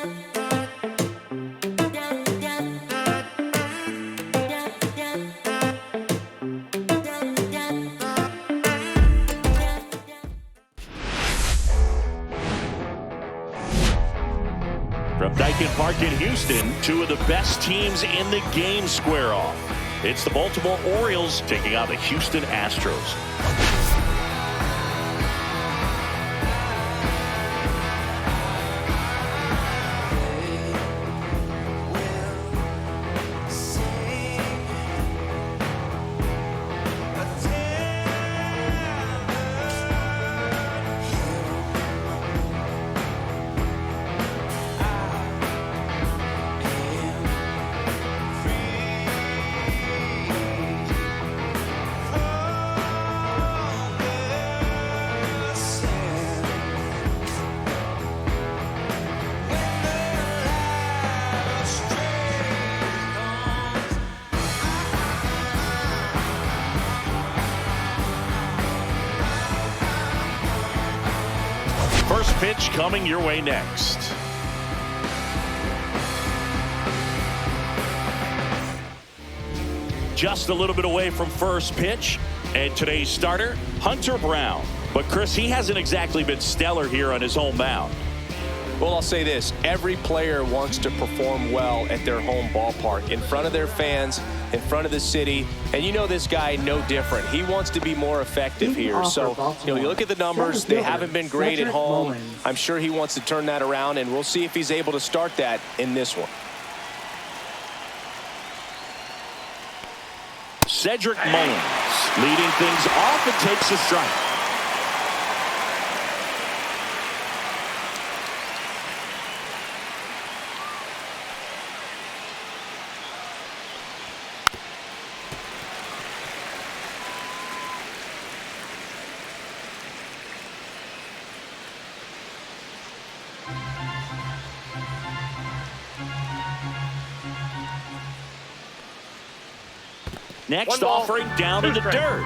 From Daikin Park in Houston, two of the best teams in the game square off. It's the Baltimore Orioles taking on the Houston Astros. First pitch coming your way next. Just a little bit away from first pitch. And today's starter, Hunter Brown. But Chris, he hasn't exactly been stellar here on his home mound. Well, I'll say this. Every player wants to perform well at their home ballpark, in front of their fans, in front of the city. And you know this guy no different. He wants to be more effective here. So, you look at the numbers. They haven't been great at home. I'm sure he wants to turn that around, and we'll see if he's able to start that in this one. Cedric Mullins leading things off and takes a strike. Next offering down in the dirt.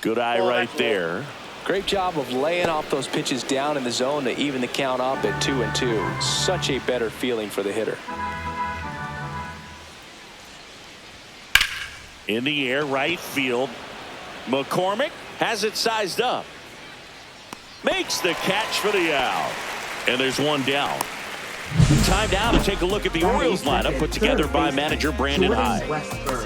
Good eye right there. Great job of laying off those pitches down in the zone to even the count up at 2-2. Such a better feeling for the hitter. In the air, right field. McCormick has it sized up. Makes the catch for the out. And there's one down. Time now to take a look at the Orioles lineup put together by manager Brandon Hyde.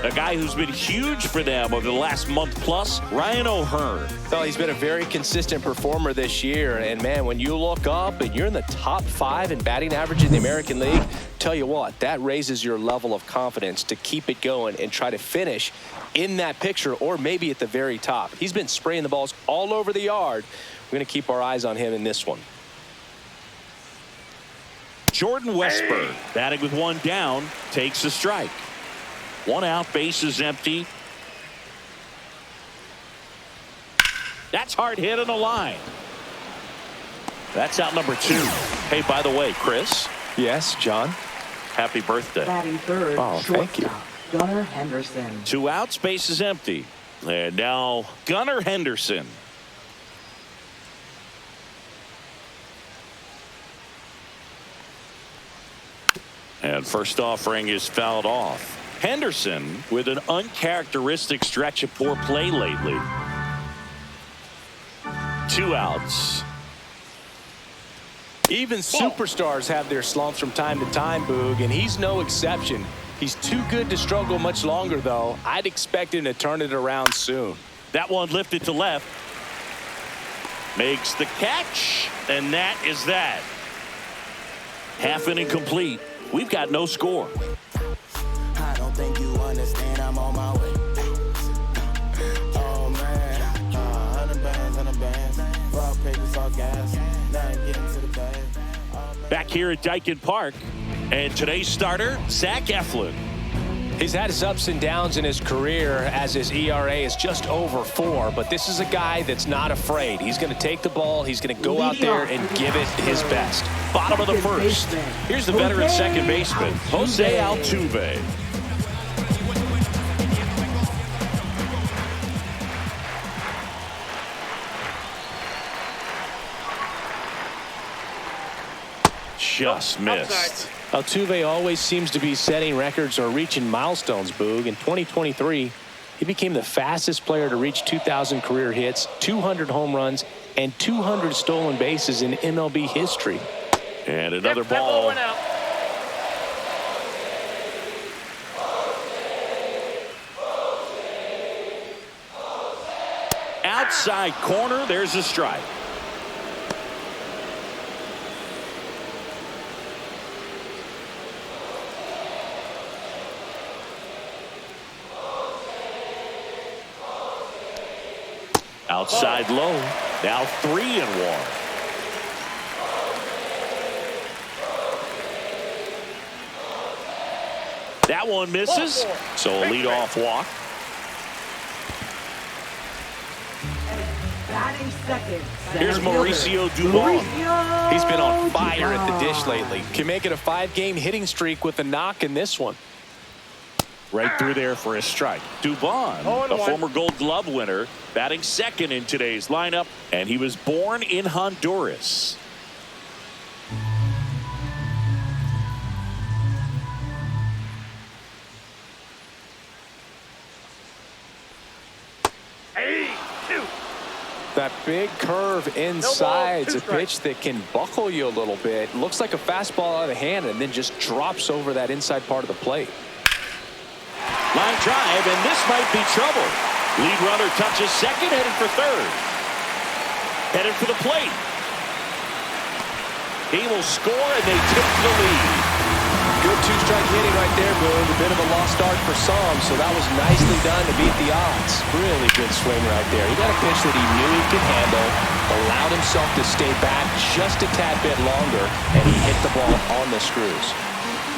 A guy who's been huge for them over the last month plus, Ryan O'Hearn. Well, he's been a very consistent performer this year. And, man, when you look up and you're in the top 5 in batting average in the American League, tell you what, that raises your level of confidence to keep it going and try to finish in that picture or maybe at the very top. He's been spraying the balls all over the yard. We're going to keep our eyes on him in this one. Jordan Westburg, batting with one down, takes a strike. One out, base is empty. That's hard hit on the line. That's out number 2. Hey, by the way, Chris. Yes, John. Happy birthday. Batting third, thank you. Gunnar Henderson. 2 outs, base is empty. And now Gunnar Henderson. And first offering is fouled off. Henderson with an uncharacteristic stretch of poor play lately. 2 outs. Even superstars have their slumps from time to time, Boog, and he's no exception. He's too good to struggle much longer, though. I'd expect him to turn it around soon. That one lifted to left. Makes the catch, and that is that. Half inning complete. We've got no score. I don't think you understand, I'm on my way. Oh man, 100 bands, raw papers, all gas, now getting to the bag. Back here at Daikin Park, and today's starter, Zach Eflin. He's had his ups and downs in his career as his ERA is just over 4, but this is a guy that's not afraid. He's going to take the ball, he's going to go out there and give it his best. Bottom of the first. Here's the veteran second baseman, Jose Altuve. just missed. Altuve always seems to be setting records or reaching milestones, Boog. In 2023, he became the fastest player to reach 2,000 career hits, 200 home runs, and 200 stolen bases in MLB history. And another ball. Outside corner, there's a strike. Outside low. Now 3-1. That one misses. So a leadoff walk. Batting second. Here's Mauricio Dubon. He's been on fire at the dish lately. Can make it a 5-game hitting streak with a knock in this one. Right through there for a strike. Dubon, a former Gold Glove winner, batting second in today's lineup, and he was born in Honduras. That big curve inside is a pitch that can buckle you a little bit. Looks like a fastball out of the hand and then just drops over that inside part of the plate. Line drive, and this might be trouble. Lead runner touches second, headed for third. Headed for the plate. He will score, and they take the lead. Good two-strike hitting right there, Boog. A bit of a lost start for some, so that was nicely done to beat the odds. Really good swing right there. He got a pitch that he knew he could handle, allowed himself to stay back just a tad bit longer, and he hit the ball on the screws.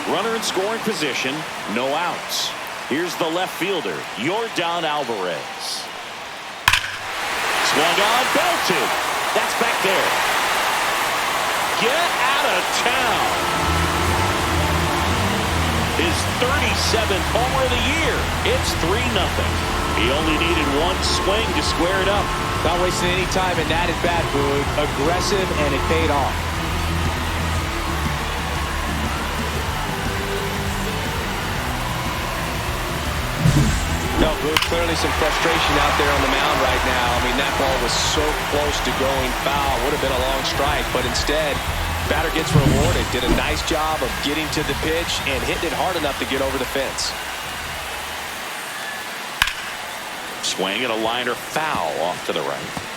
Runner in scoring position, no outs. Here's the left fielder, Yordan Alvarez. Swung on, belted. That's back there. Get out of town. His 37th homer of the year. It's 3-0. He only needed one swing to square it up. Not wasting any time, and that is bad, Boog. Aggressive, and it paid off. No, Boog, clearly some frustration out there on the mound right now. I mean, that ball was so close to going foul. Would have been a long strike, but instead, batter gets rewarded. Did a nice job of getting to the pitch and hitting it hard enough to get over the fence. Swing and a liner foul off to the right.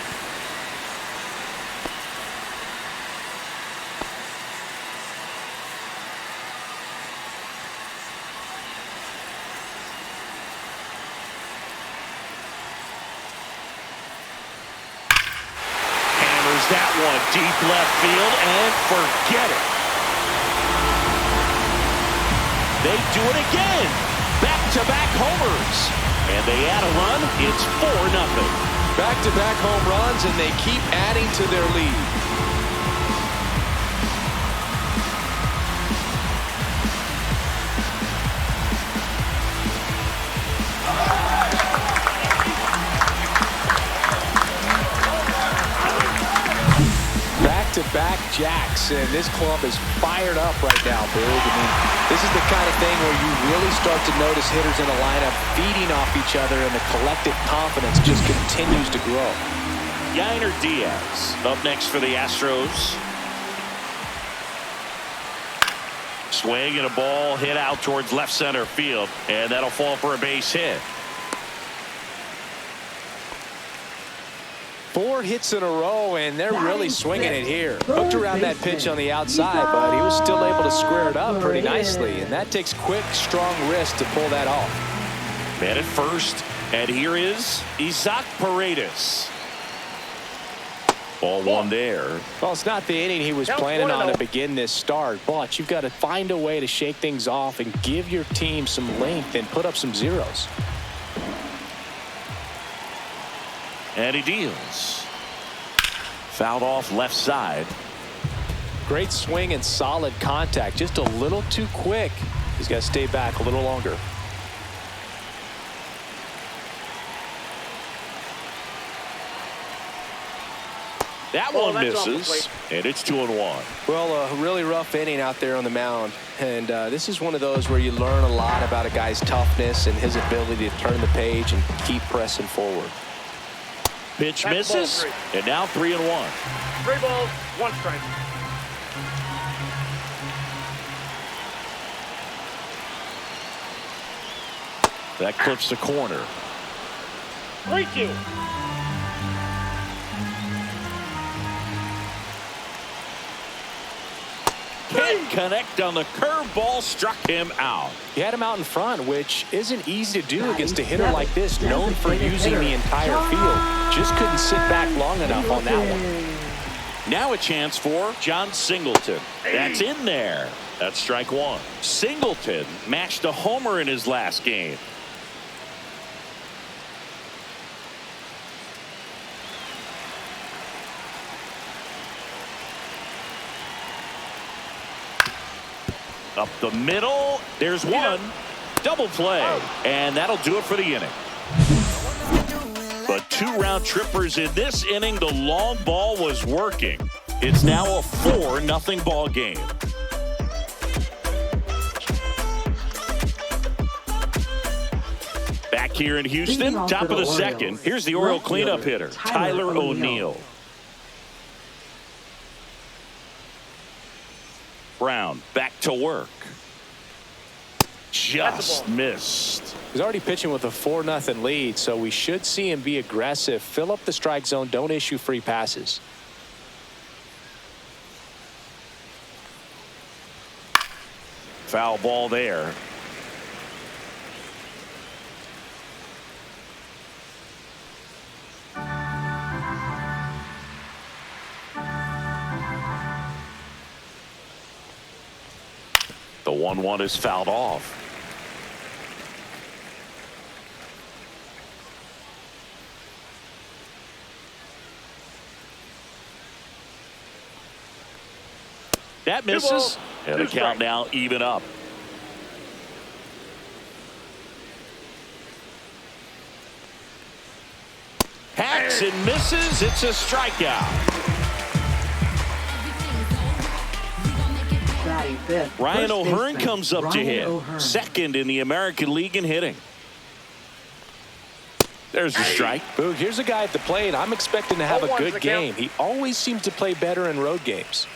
That one deep left field, and forget it. They do it again. Back-to-back homers. And they add a run. It's 4-0. Back-to-back home runs, and they keep adding to their lead. Back jacks, and this club is fired up right now, Boog. I mean, this is the kind of thing where you really start to notice hitters in a lineup feeding off each other, and the collective confidence just continues to grow. Yainer Diaz up next for the Astros. Swing and a ball hit out towards left center field, and that'll fall for a base hit. 4 hits in a row, and they're really swinging it here. Hooked around that pitch on the outside, but he was still able to square it up pretty nicely, and that takes quick, strong wrist to pull that off. Man at first, and here is Isaac Paredes. Ball one there. Well, it's not the inning he was planning on to begin this start, but you've got to find a way to shake things off and give your team some length and put up some zeros. And he deals. Fouled off left side. Great swing and solid contact. Just a little too quick. He's got to stay back a little longer. That one misses, and it's 2-1. Well, a really rough inning out there on the mound. And this is one of those where you learn a lot about a guy's toughness and his ability to turn the page and keep pressing forward. Pitch misses, and now 3-1. 3 balls, 1 strike. That clips the corner. 3-2. Can't connect on the curveball, struck him out. He had him out in front, which isn't easy to do against a hitter like this, known for using the entire field. Just couldn't sit back long enough on that one. Now a chance for John Singleton. That's in there. That's strike 1. Singleton matched a homer in his last game. Up the middle, there's one. Double play, and that'll do it for the inning. But 2 round trippers in this inning. The long ball was working. It's now a 4-0 ball game. Back here in Houston, top of the second. Here's the Oriole cleanup hitter, Tyler O'Neill. Brown back to work. Just missed. He's already pitching with a 4-0 lead, so we should see him be aggressive, fill up the strike zone, don't issue free passes. Foul ball there. The 1-1 is fouled off. That misses. And the count now even up. Hacks and misses. It's a strikeout. Ryan O'Hearn comes up to hit. Second in the American League in hitting. There's the strike. Boog, here's a guy at the plate. I'm expecting to have a good game. He always seems to play better in road games.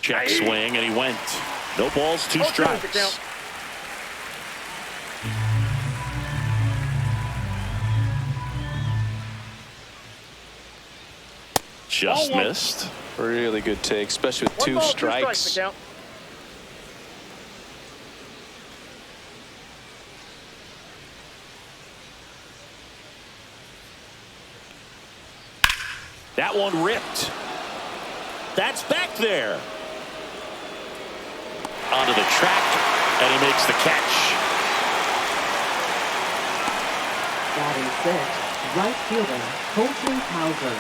Check swing, and he went. No balls, 2 strikes. Just missed. Really good take, especially with 2 strikes. That one ripped. That's back there. Onto the track, and he makes the catch. Batting 6, right fielder, Colton Cowser.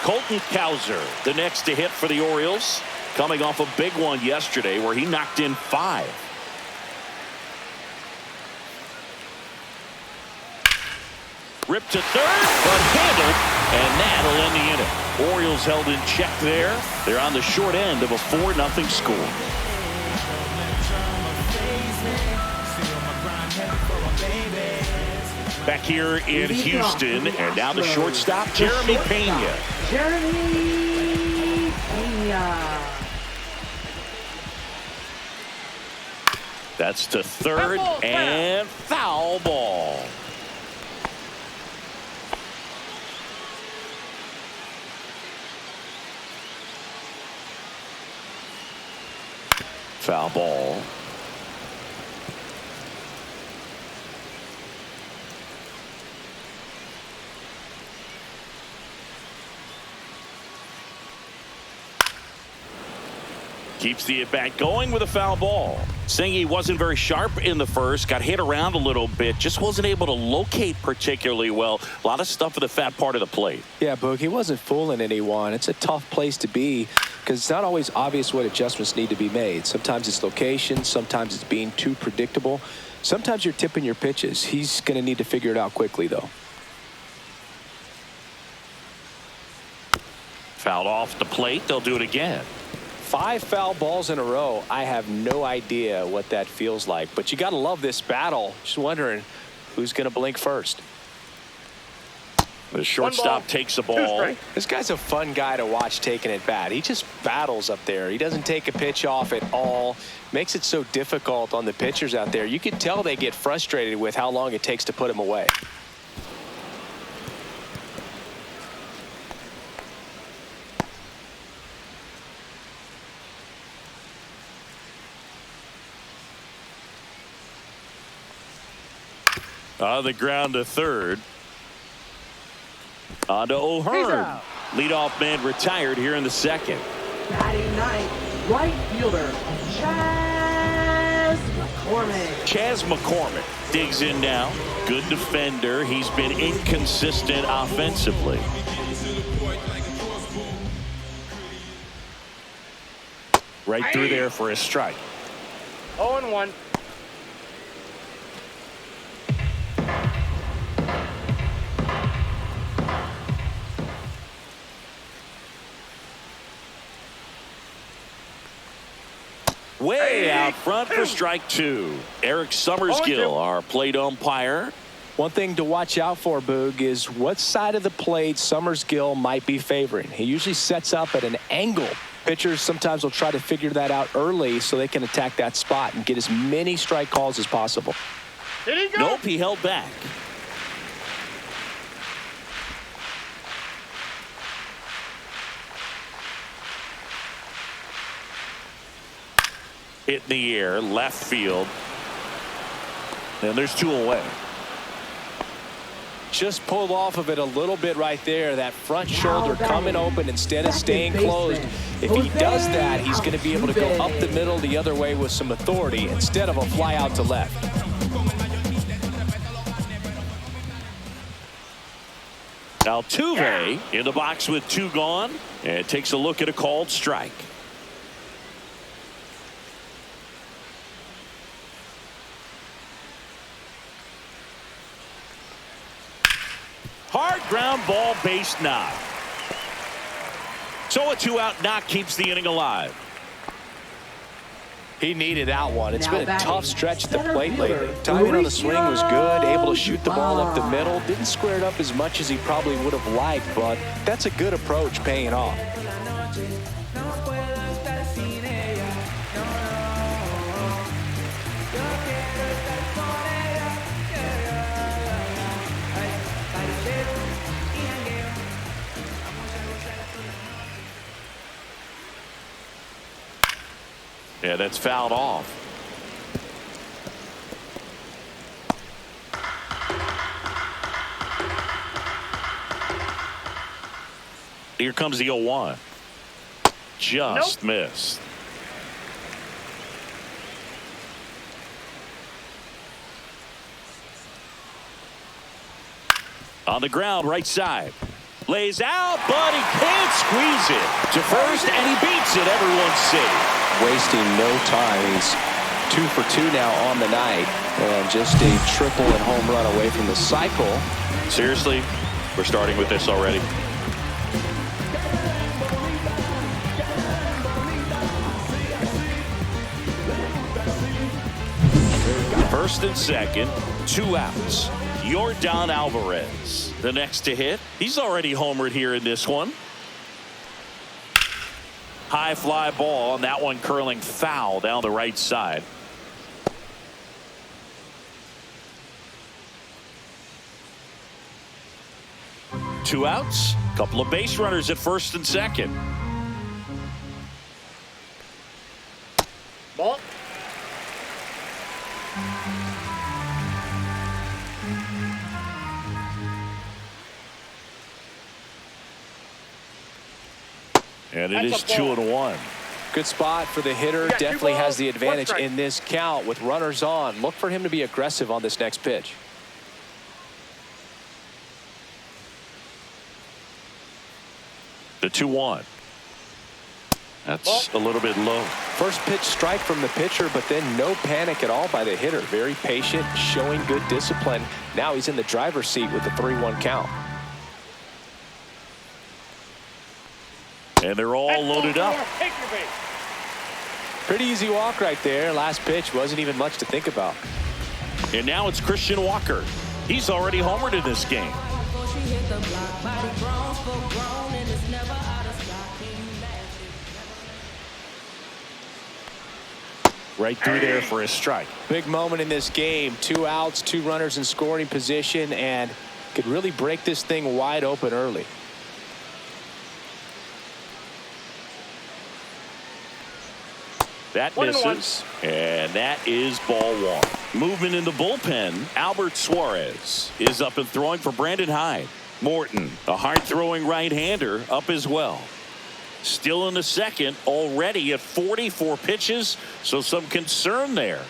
Colton Cowser, the next to hit for the Orioles, coming off a big one yesterday where he knocked in 5. Ripped to third, but handled, and that'll end the inning. Orioles held in check there. They're on the short end of a 4-0 score. Back here in Houston, and now the shortstop, Jeremy Pena. Jeremy Pena. That's to third, and foul ball. Foul ball. Keeps the at-bat going with a foul ball. Singy wasn't very sharp in the first, got hit around a little bit, just wasn't able to locate particularly well. A lot of stuff at the fat part of the plate. Yeah, Boog, he wasn't fooling anyone. It's a tough place to be. because it's not always obvious what adjustments need to be made. Sometimes it's location, sometimes it's being too predictable. Sometimes you're tipping your pitches. He's going to need to figure it out quickly, though. Fouled off the plate. They'll do it again. 5 foul balls in a row. I have no idea what that feels like, but you got to love this battle. Just wondering who's going to blink first. The shortstop takes the ball. This guy's a fun guy to watch taking at bat. He just battles up there. He doesn't take a pitch off at all. Makes it so difficult on the pitchers out there. You can tell they get frustrated with how long it takes to put him away. On the ground to third. On to O'Hearn. Leadoff man retired here in the second. Batting ninth, right fielder, Chaz McCormick. Chaz McCormick digs in now. Good defender. He's been inconsistent offensively. Right through there for a strike. 0-1. Way out front for strike 2. Eric Summersgill, our plate umpire. One thing to watch out for, Boog, is what side of the plate Summersgill might be favoring. He usually sets up at an angle. Pitchers sometimes will try to figure that out early so they can attack that spot and get as many strike calls as possible. Did he go? Nope, he held back. Hit in the air, left field. And there's 2 away. Just pulled off of it a little bit right there. That front shoulder coming open instead of staying closed. If he does that, he's going to be able to go up the middle the other way with some authority instead of a fly out to left. Altuve in the box with 2 gone, and takes a look at a called strike. Hard ground ball, base knock. So a 2-out knock keeps the inning alive. He needed that one. It's been a tough stretch at the plate lately. Timing on the swing was good, able to shoot the ball up the middle. Didn't square it up as much as he probably would have liked, but that's a good approach paying off. Yeah, that's fouled off. Here comes the 0-1. Just missed. On the ground, right side. Lays out, but he can't squeeze it to first, and he beats it. Everyone's safe. Wasting no time. He's 2 for 2 now on the night, and just a triple and home run away from the cycle. Seriously, we're starting with this already. First and second, 2 outs. Yordan Alvarez, the next to hit. He's already homered here in this one. High fly ball, and that one curling foul down the right side. Two outs, couple of base runners at first and second. Ball. And it is 2-1. Good spot for the hitter. Definitely has the advantage in this count with runners on. Look for him to be aggressive on this next pitch. The 2-1. That's a little bit low. First pitch strike from the pitcher, but then no panic at all by the hitter. Very patient, showing good discipline. Now he's in the driver's seat with the 3-1 count. And they're all loaded up. Take your base. Pretty easy walk right there. Last pitch wasn't even much to think about. And now it's Christian Walker. He's already homered in this game. Right through there for a strike. Big moment in this game. 2 outs, 2 runners in scoring position, and could really break this thing wide open early. That misses, and that is ball 1. Movement in the bullpen. Albert Suarez is up and throwing for Brandon Hyde. Morton, a hard-throwing right-hander, up as well. Still in the second, already at 44 pitches, so some concern there.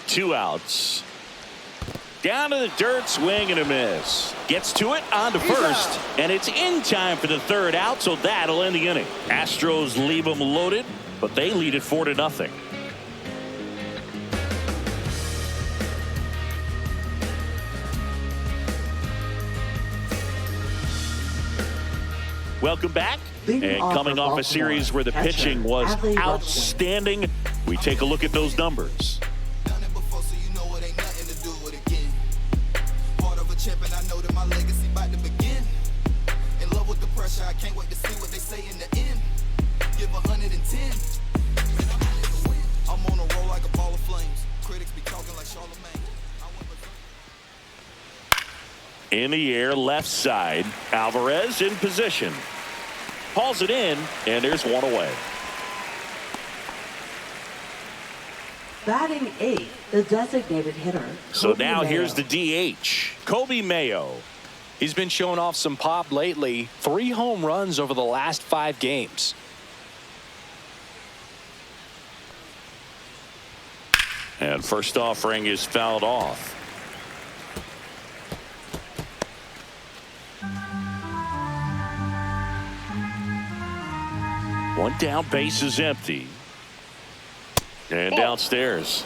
Two outs. Down to the dirt, swing and a miss. Gets to it, on to first, and it's in time for the 3rd out, so that'll end the inning. Astros leave them loaded, but they lead it 4-0. Welcome back. And coming off a series where the pitching was outstanding, we take a look at those numbers. I can't wait to see what they say in the end. Give 110. I'm on a roll like a ball of flames. Critics be talking like Charlemagne. In the air, left side. Alvarez in position. Hauls it in, and there's one away. Batting 8th, the designated hitter. So now here's the DH, Kobe Mayo. He's been showing off some pop lately. 3 home runs over the last 5 games. And first offering is fouled off. One down, base is empty. And downstairs.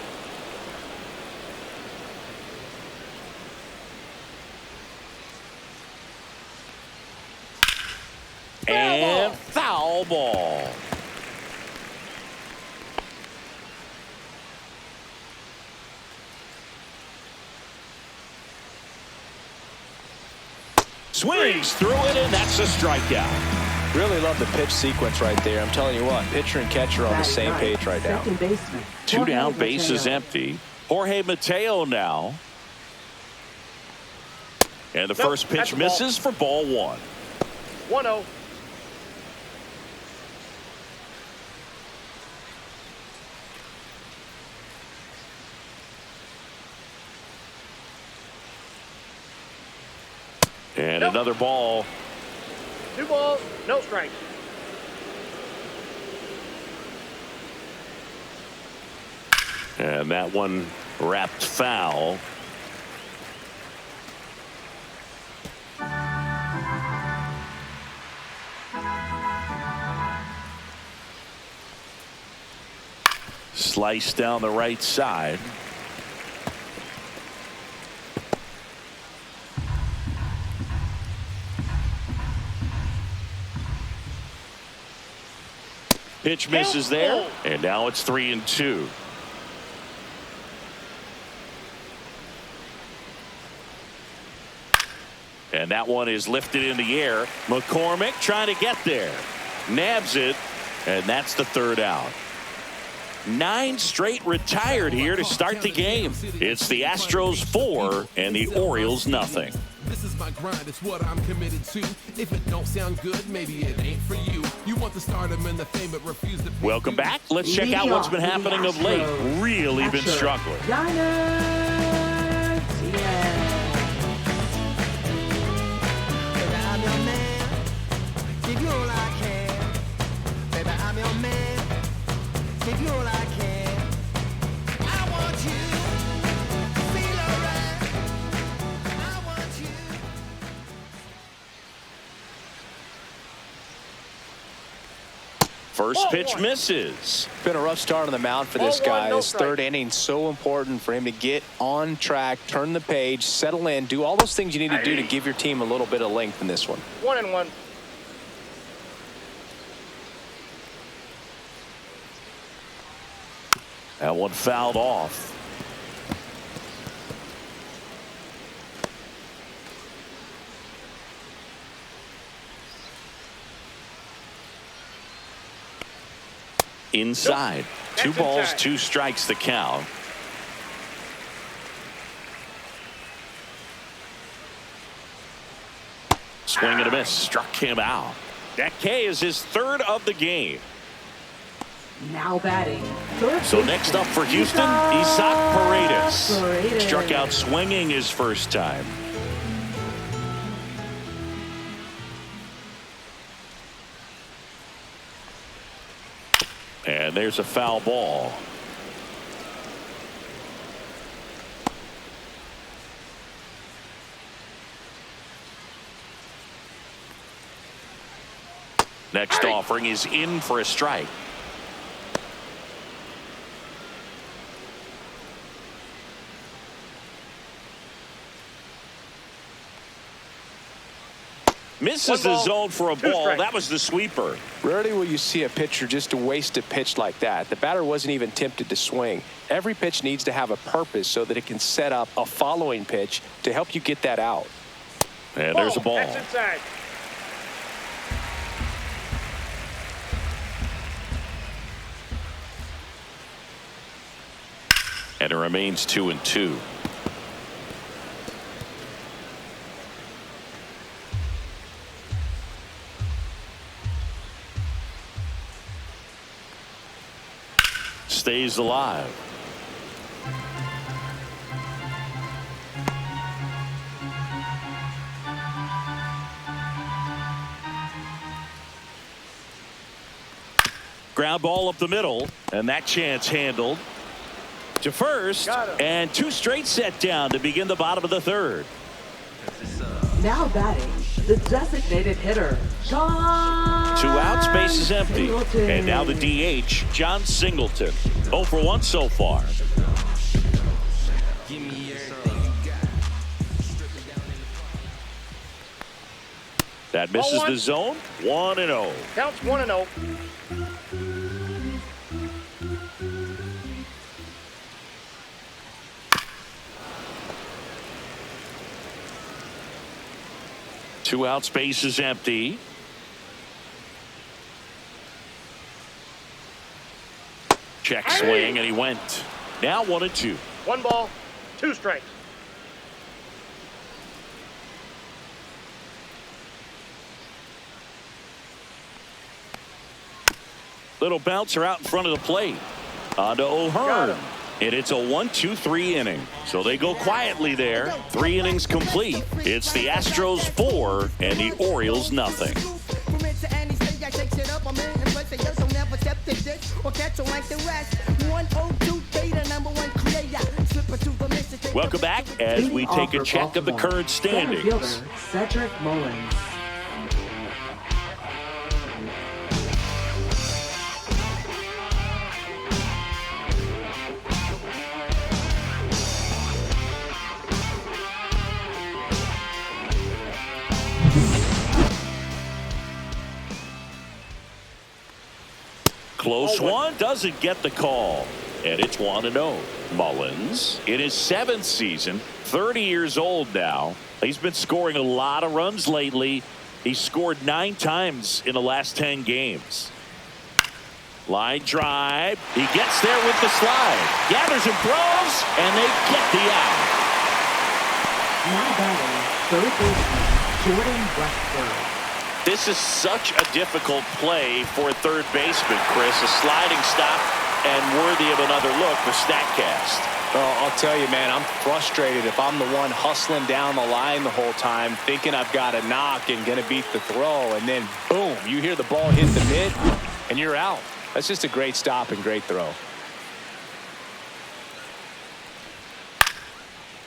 And foul ball. Swings through it, and that's a strikeout. Really love the pitch sequence right there. I'm telling you what, pitcher and catcher on the same page right now. 2nd baseman. 2 down, base Mateo. is empty. Jorge Mateo now. And the first pitch misses for ball 1. 1-0. And another ball. 2 balls, no strikes. And that one wrapped foul. Slice down the right side. Pitch misses there, and now it's 3-2. And that one is lifted in the air. McCormick trying to get there. Nabs it, and that's the 3rd out. 9 straight retired here to start the game. It's the Astros 4 and the Orioles nothing. This is my grind, it's what I'm committed to. If it don't sound good, maybe it ain't for you. You want the stardom and the fame, but refuse to. Welcome back. Let's check out what's been happening of late. Really been struggling. Giants, yeah. Baby, I'm your man. Give you all I can. Baby, I'm your man. Give you all I can. First pitch misses. Been a rough start on the mound for this guy. His third inning, so important for him to get on track, turn the page, settle in, do all those things you need to do to give your team a little bit of length in this one. 1-1. That one fouled off. Inside. Two balls, 2 strikes the count. Swing and a miss. Struck him out. That K is his 3rd of the game. Now batting. So next up for Houston, Isaac Paredes. Struck out swinging his first time. And there's a foul ball. Next offering is in for a strike. Misses the zone for a ball. That was the sweeper. Rarely will you see a pitcher just waste a pitch like that. The batter wasn't even tempted to swing. Every pitch needs to have a purpose so that it can set up a following pitch to help you get that out. And there's a ball. That's inside. And it remains 2-2. Stays alive. Ground ball up the middle, and that chance handled to first, and 2 straight set down to begin the bottom of the 3rd. Now batting, the designated hitter, John 2 outs, base is empty. Singleton. And now the DH, John Singleton. 0 for 1 so far. That misses the zone. 1-0. Counts 1-0. Two outs, base is empty. Check swing, and he went. Now 1-2. 1 ball, 2 strikes. Little bouncer out in front of the plate. On to O'Hearn. And it's a 1-2-3 inning. So they go quietly there. 3 innings complete. It's the Astros 4 and the Orioles nothing. Welcome back as we take a check of the current standings. Cedric Mullins. Close one, doesn't get the call. And it's 1-0. Mullins in his 7th season, 30 years old now. He's been scoring a lot of runs lately. He scored 9 times in the last 10 games. Line drive. He gets there with the slide. Gathers and throws, and they get the out. Now batting, third baseman, Jordan Westburg. This is such a difficult play for a third baseman, Chris. A sliding stop and worthy of another look for StatCast. Oh, I'll tell you, man, I'm frustrated if I'm the one hustling down the line the whole time, thinking I've got a knock and going to beat the throw, and then, boom, you hear the ball hit the mid, and you're out. That's just a great stop and great throw.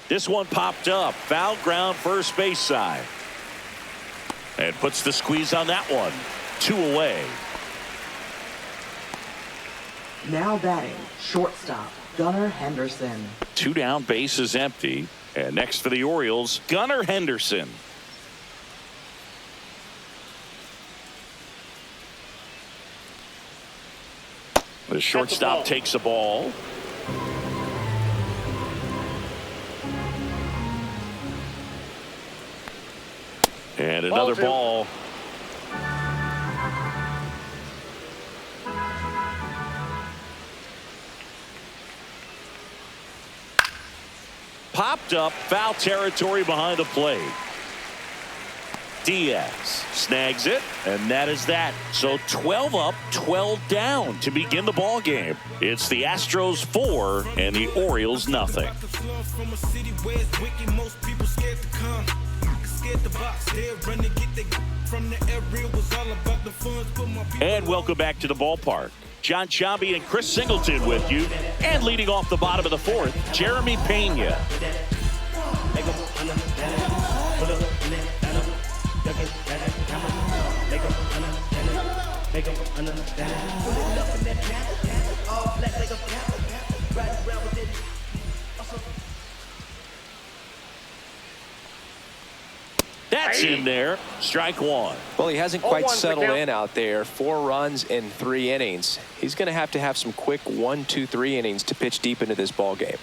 This one popped up. Foul ground first base side. And puts the squeeze on that one. 2 away. Now batting, shortstop, Gunnar Henderson. 2 down, bases empty. And next for the Orioles, Gunnar Henderson. The shortstop takes a ball. And another ball. Popped up, foul territory behind the plate. Diaz snags it, and that is that. So 12 up, 12 down to begin the ball game. It's the Astros 4 and the Orioles nothing. And welcome back to the ballpark. John Chambi and Chris Singleton with you. And leading off the bottom of the 4th, Jeremy Pena. That's in there. Strike 1. Well, he hasn't quite settled in out there. 4 runs in 3 innings. He's going to have some quick 1, 2, 3 innings to pitch deep into this ball game.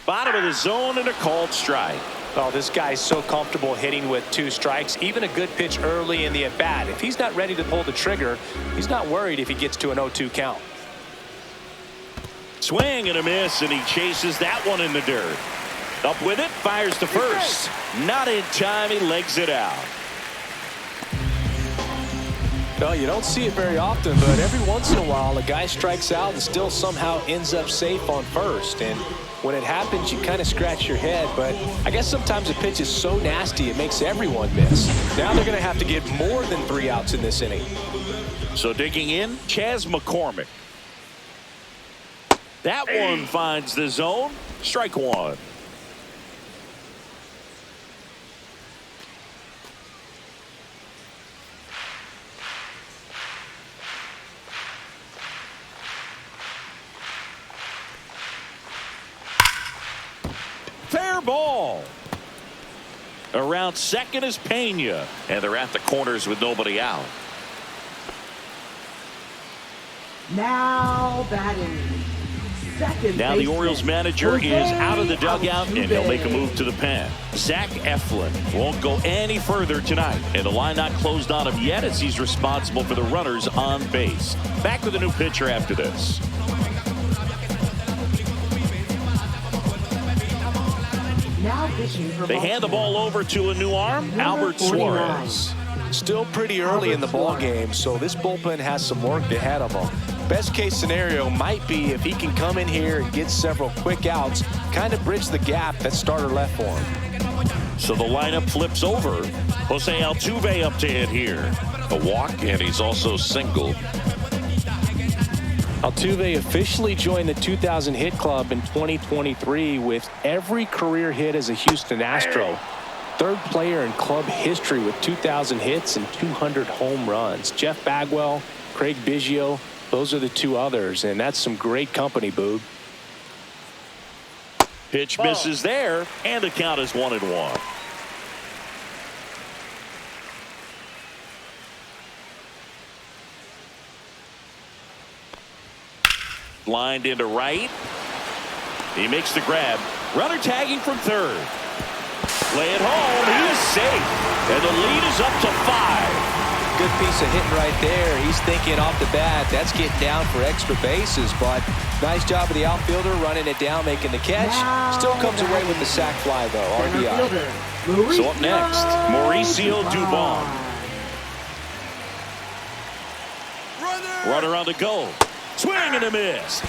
Bottom of the zone and a called strike. Oh, this guy's so comfortable hitting with 2 strikes. Even a good pitch early in the at-bat. If he's not ready to pull the trigger, he's not worried if he gets to an 0-2 count. Swing and a miss, and he chases that one in the dirt. Up with it, fires to first. Not in time, he legs it out. Well, you don't see it very often, but every once in a while, a guy strikes out and still somehow ends up safe on first. And when it happens, you kind of scratch your head. But I guess sometimes a pitch is so nasty, it makes everyone miss. Now they're going to have to get more than 3 outs in this inning. So digging in, Chas McCormick. That one finds the zone. Strike 1. Fair ball. Around second is Pena, and they're at the corners with nobody out. Now batting, second Now the baseman, Orioles manager Jose is out of the dugout, and he'll make a Altuve. move to the pen. Zach Eflin won't go any further tonight, and the line not closed on him yet as he's responsible for the runners on base. Back with a new pitcher after this. Now pitching for They hand the ball over to a new arm, Number Albert 49. Suarez. Still pretty early in the ball game, so this bullpen has some work ahead of him. Best case scenario might be if he can come in here and get several quick outs, kind of bridge the gap that starter left for him. So the lineup flips over. Jose Altuve up to hit here. A walk, and he's also single. Altuve officially joined the 2,000 hit club in 2023 with every career hit as a Houston Astro. 3rd player in club history with 2,000 hits and 200 home runs. Jeff Bagwell, Craig Biggio, those are the 2 others, and that's some great company, Boob. Pitch misses there, and the count is 1-1. Lined into right. He makes the grab. Runner tagging from 3rd. Play it home. He is safe. And the lead is up to 5. Good piece of hitting right there. He's thinking off the bat, that's getting down for extra bases, but nice job of the outfielder running it down, making the catch. Still comes away with the sac fly, though. RBI. So up next, Mauricio Dubon. Runner on the go. Swing and a miss.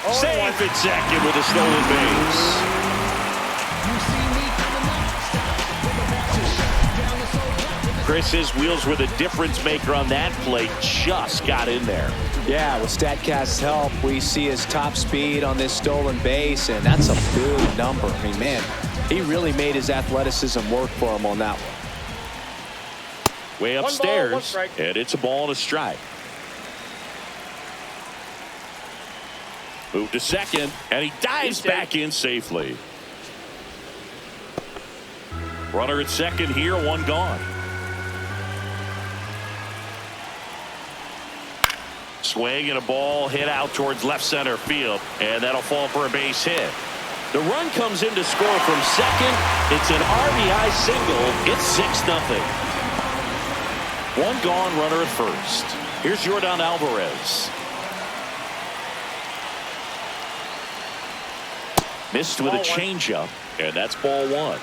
Safe at second with a stolen base. Chris, his wheels were the difference maker on that play. Just got in there. Yeah, with StatCast's help, we see his top speed on this stolen base, and that's a big number. I mean, man, he really made his athleticism work for him on that one. Way One ball, one upstairs, strike. and it's a ball and a strike. Move to second, and he dives back in safely. Runner at second here, one gone. Swing and a ball hit out towards left center field, and that'll fall for a base hit. The run comes in to score from second. It's an RBI single. It's 6-0. One gone, runner at first. Here's Yordan Alvarez. Missed with a changeup, and that's ball one.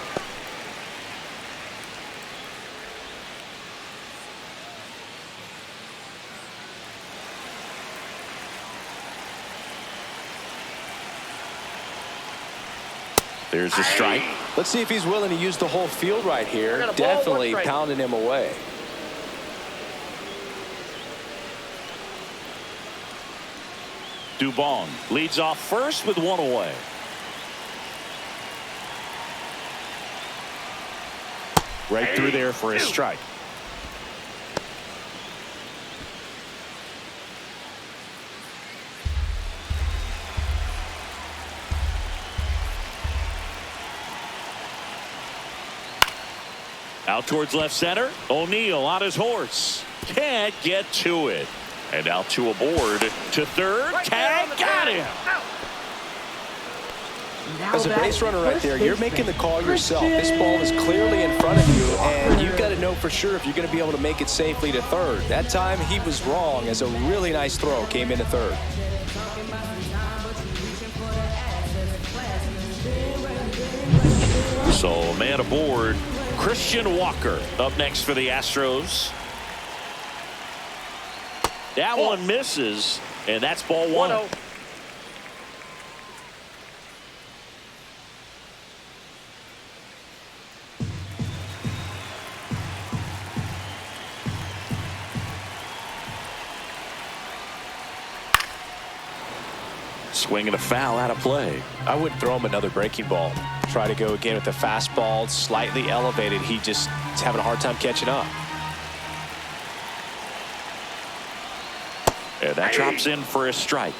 There's a strike. Let's see if he's willing to use the whole field right here. Definitely pounding him away. Dubon leads off first with one away. Right through there for a strike. Out towards left center. O'Neill on his horse. Can't get to it. And out to aboard to third. Tag, got him. As a base runner right there, you're making the call yourself. This ball is clearly in front of you, and you've got to know for sure if you're going to be able to make it safely to third. That time he was wrong, as a really nice throw came into third. So man aboard. Christian Walker up next for the Astros. That one misses, and that's ball one. 1-0. Swing and a foul out of play. I wouldn't throw him another breaking ball. Try to go again with the fastball, slightly elevated. He just is having a hard time catching up. And that drops in for a strike.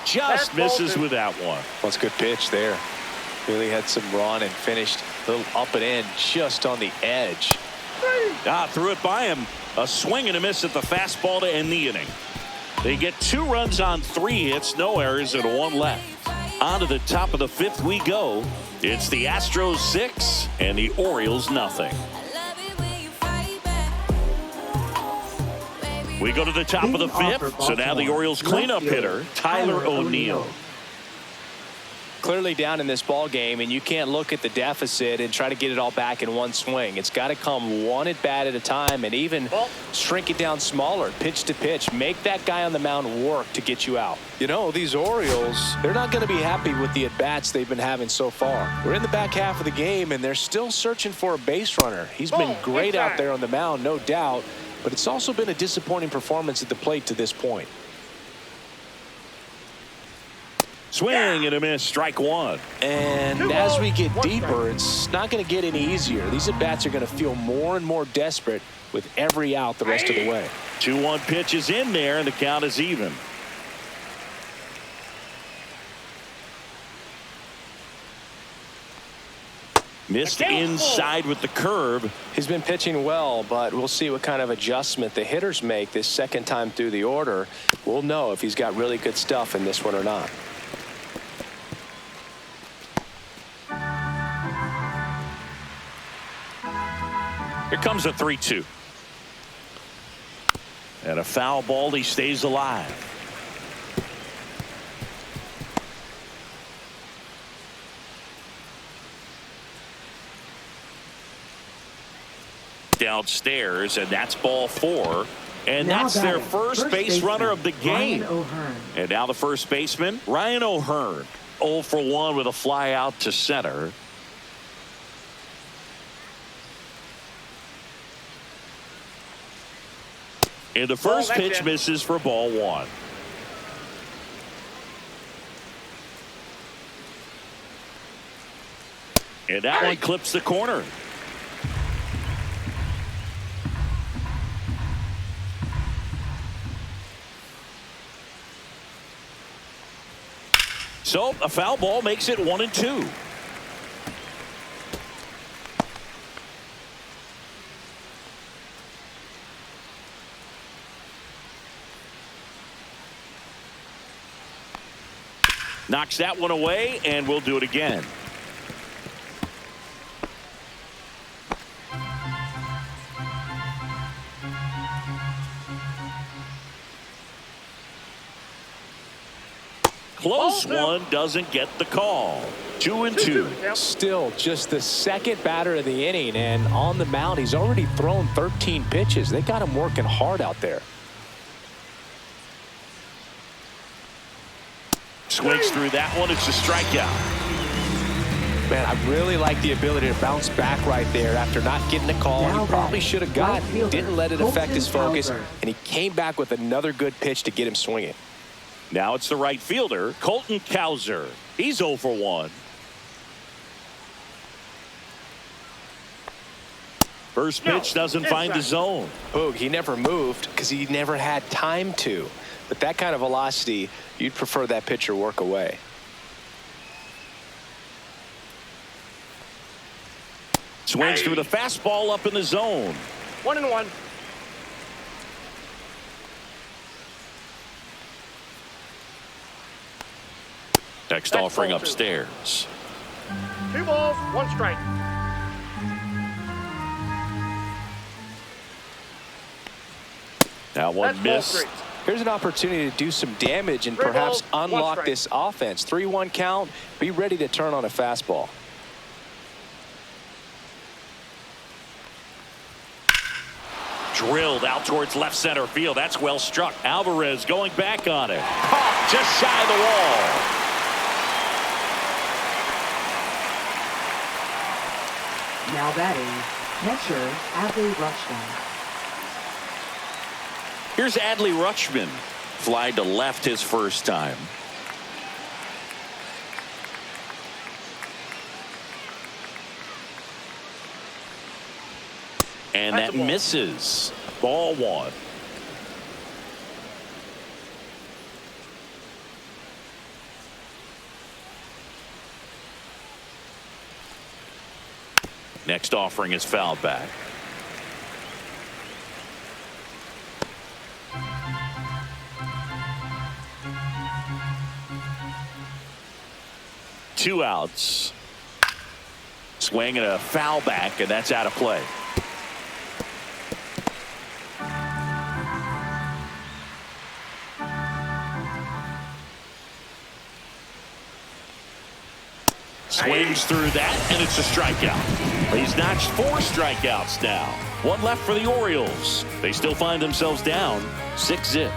Just misses with that one. Well, it's a good pitch there. Really had some run and finished a little up and in just on the edge. Threw it by him. A swing and a miss at the fastball to end the inning. They get 2 runs on 3 hits, no errors, and 1 left. On to the top of the 5th we go. It's the Astros 6 and the Orioles nothing. We go to the top of the 5th. So now the Orioles cleanup hitter, Tyler O'Neill. Clearly down in this ball game, and you can't look at the deficit and try to get it all back in one swing. It's got to come one at bat at a time, and even shrink it down smaller, pitch to pitch. Make that guy on the mound work to get you out. You know, these Orioles, they're not going to be happy with the at-bats they've been having so far. We're in the back half of the game, and they're still searching for a base runner. He's been great out there on the mound, no doubt, but it's also been a disappointing performance at the plate to this point. Swing and a miss, strike one. And as we get deeper, it's not going to get any easier. These at-bats are going to feel more and more desperate with every out the rest of the way. 2-1 pitch is in there, and the count is even. Missed inside with the curve. He's been pitching well, but we'll see what kind of adjustment the hitters make this second time through the order. We'll know if he's got really good stuff in this one or not. Here comes a 3-2. And a foul ball. He stays alive. Downstairs, and that's ball 4. And Now that's their batting, first base runner of the game. Ryan O'Hearn. And now the first baseman, Ryan O'Hearn. 0 for 1 with a fly out to center. And the first pitch misses for ball 1. And that one clips the corner. So a foul ball makes it 1-2. Knocks that one away, and we'll do it again. Close one, doesn't get the call. 2-2. Still just the second batter of the inning, and on the mound, he's already thrown 13 pitches. They got him working hard out there. Swings through that one. It's a strikeout. Man, I really like the ability to bounce back right there after not getting the call. He probably should have got. Didn't let it affect his focus, and he came back with another good pitch to get him swinging. Now it's the right fielder, Colton Cowser. He's 0 for 1. First pitch doesn't find the zone. Boog, he never moved because he never had time to. But that kind of velocity, you'd prefer that pitcher work away. Swings through the fastball up in the zone. 1-1. Next offering upstairs. 2 balls, 1 strike. That one missed. Here's an opportunity to do some damage and 3 perhaps balls, 1 unlock strike. this offense. 3-1 count. Be ready to turn on a fastball. Drilled out towards left center field. That's well struck. Alvarez going back on it. Caught just shy of the wall. Now batting, catcher Adley Rutschman. Here's Adley Rutschman. Fly to left his first time. And that misses. Ball 1. Next offering is fouled back. Two outs. Swing and a foul back, and that's out of play. Swings through that, and it's a strikeout. He's notched 4 strikeouts now. 1 left for the Orioles. They still find themselves down 6-0.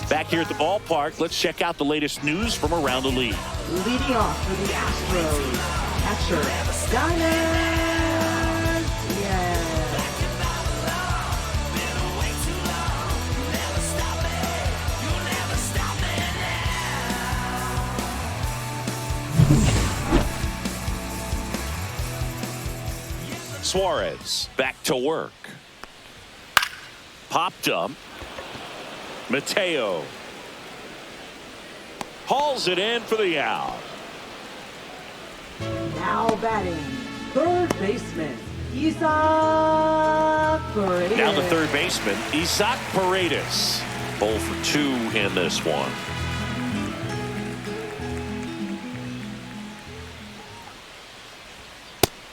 Back here at the ballpark, let's check out the latest news from around the league. Leading off for the Astros, catcher Daikin Suarez back to work. popped up. Mateo hauls it in for the out. Now batting, third baseman, Isaac Paredes. Now the third baseman, Isaac Paredes. 0 for 2 in this one.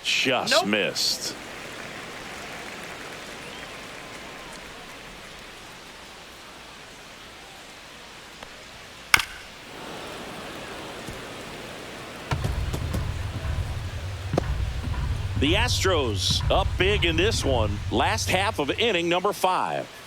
Just missed. The Astros up big in this one. Last half of inning number 5.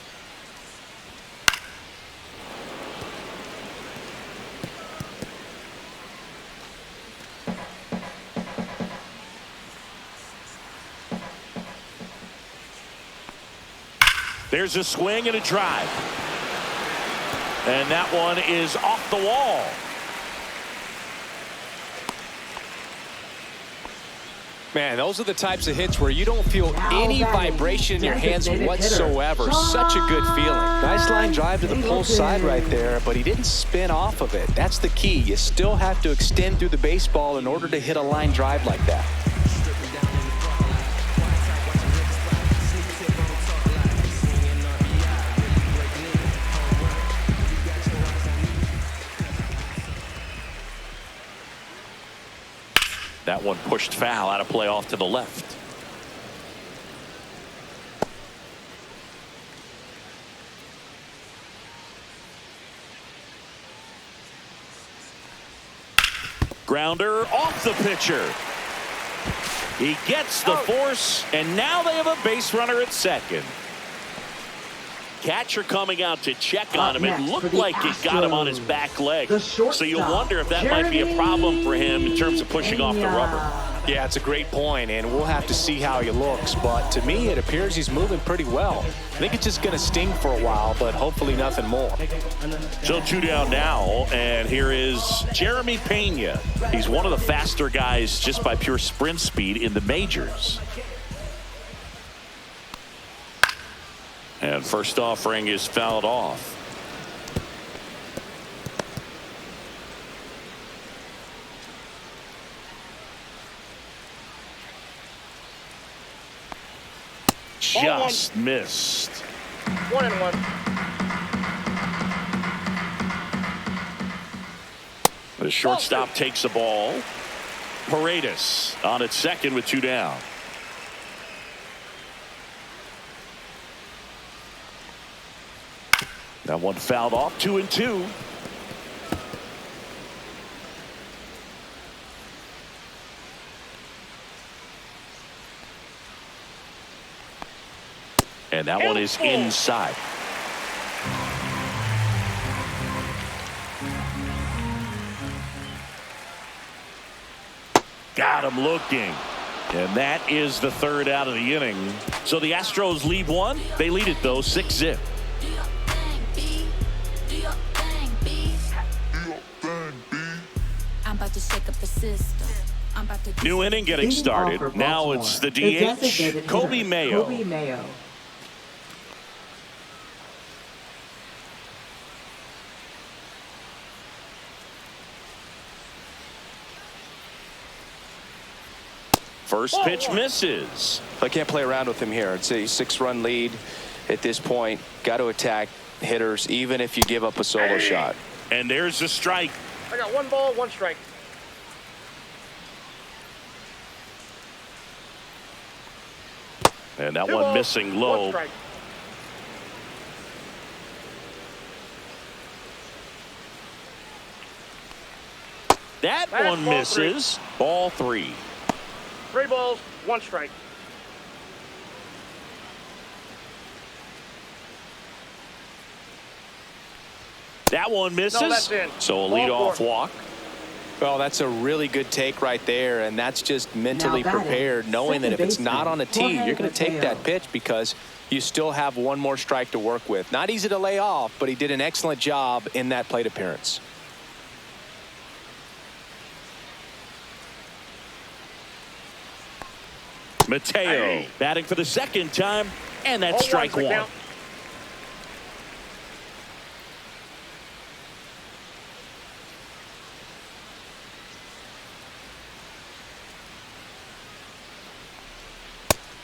There's a swing and a drive. And that one is off the wall. Man, those are the types of hits where you don't feel any vibration in your hands whatsoever. Such a good feeling. Nice line drive to the pull side right there, but he didn't spin off of it. That's the key. You still have to extend through the baseball in order to hit a line drive like that. That one pushed foul out of play off to the left. Grounder off the pitcher. He gets the force, and now they have a base runner at second. Catcher coming out to check on him. It looked like it got him on his back leg. So you wonder if that might be a problem for him in terms of pushing off the rubber. Yeah, it's a great point, and we'll have to see how he looks. But to me, it appears he's moving pretty well. I think it's just going to sting for a while, but hopefully nothing more. So 2 down now, and here is Jeremy Pena. He's one of the faster guys just by pure sprint speed in the majors. And first offering is fouled off. Just missed. 1-1. The shortstop takes the ball. Paredes on at second with 2 down. That one fouled off. 2-2. And that one is inside. Got him looking. And that is the third out of the inning. So the Astros lead 1. They lead it though 6-0. I'm about to shake up the system. I'm about to New inning getting started. Now it's the DH, Kobe Mayo. Kobe Mayo. First pitch misses. I can't play around with him here. It's a 6-run lead at this point. Got to attack hitters even if you give up a solo shot. And there's a strike. I got 1 ball, 1 strike. And that 2 one balls, missing 1 low. strike. That That's one ball misses. Ball 3. 3 balls, 1 strike. That one misses. No, that's in. So a Ball leadoff 4. walk. Well, that's a really good take right there, and that's just mentally Now batting, prepared, knowing that if it's second not on the baseman, tee, you're going to take Mateo. that pitch because you still have 1 more strike to work with. Not easy to lay off, but he did an excellent job in that plate appearance. Mateo batting for the second time, and that's Ball 1, strike 1. count.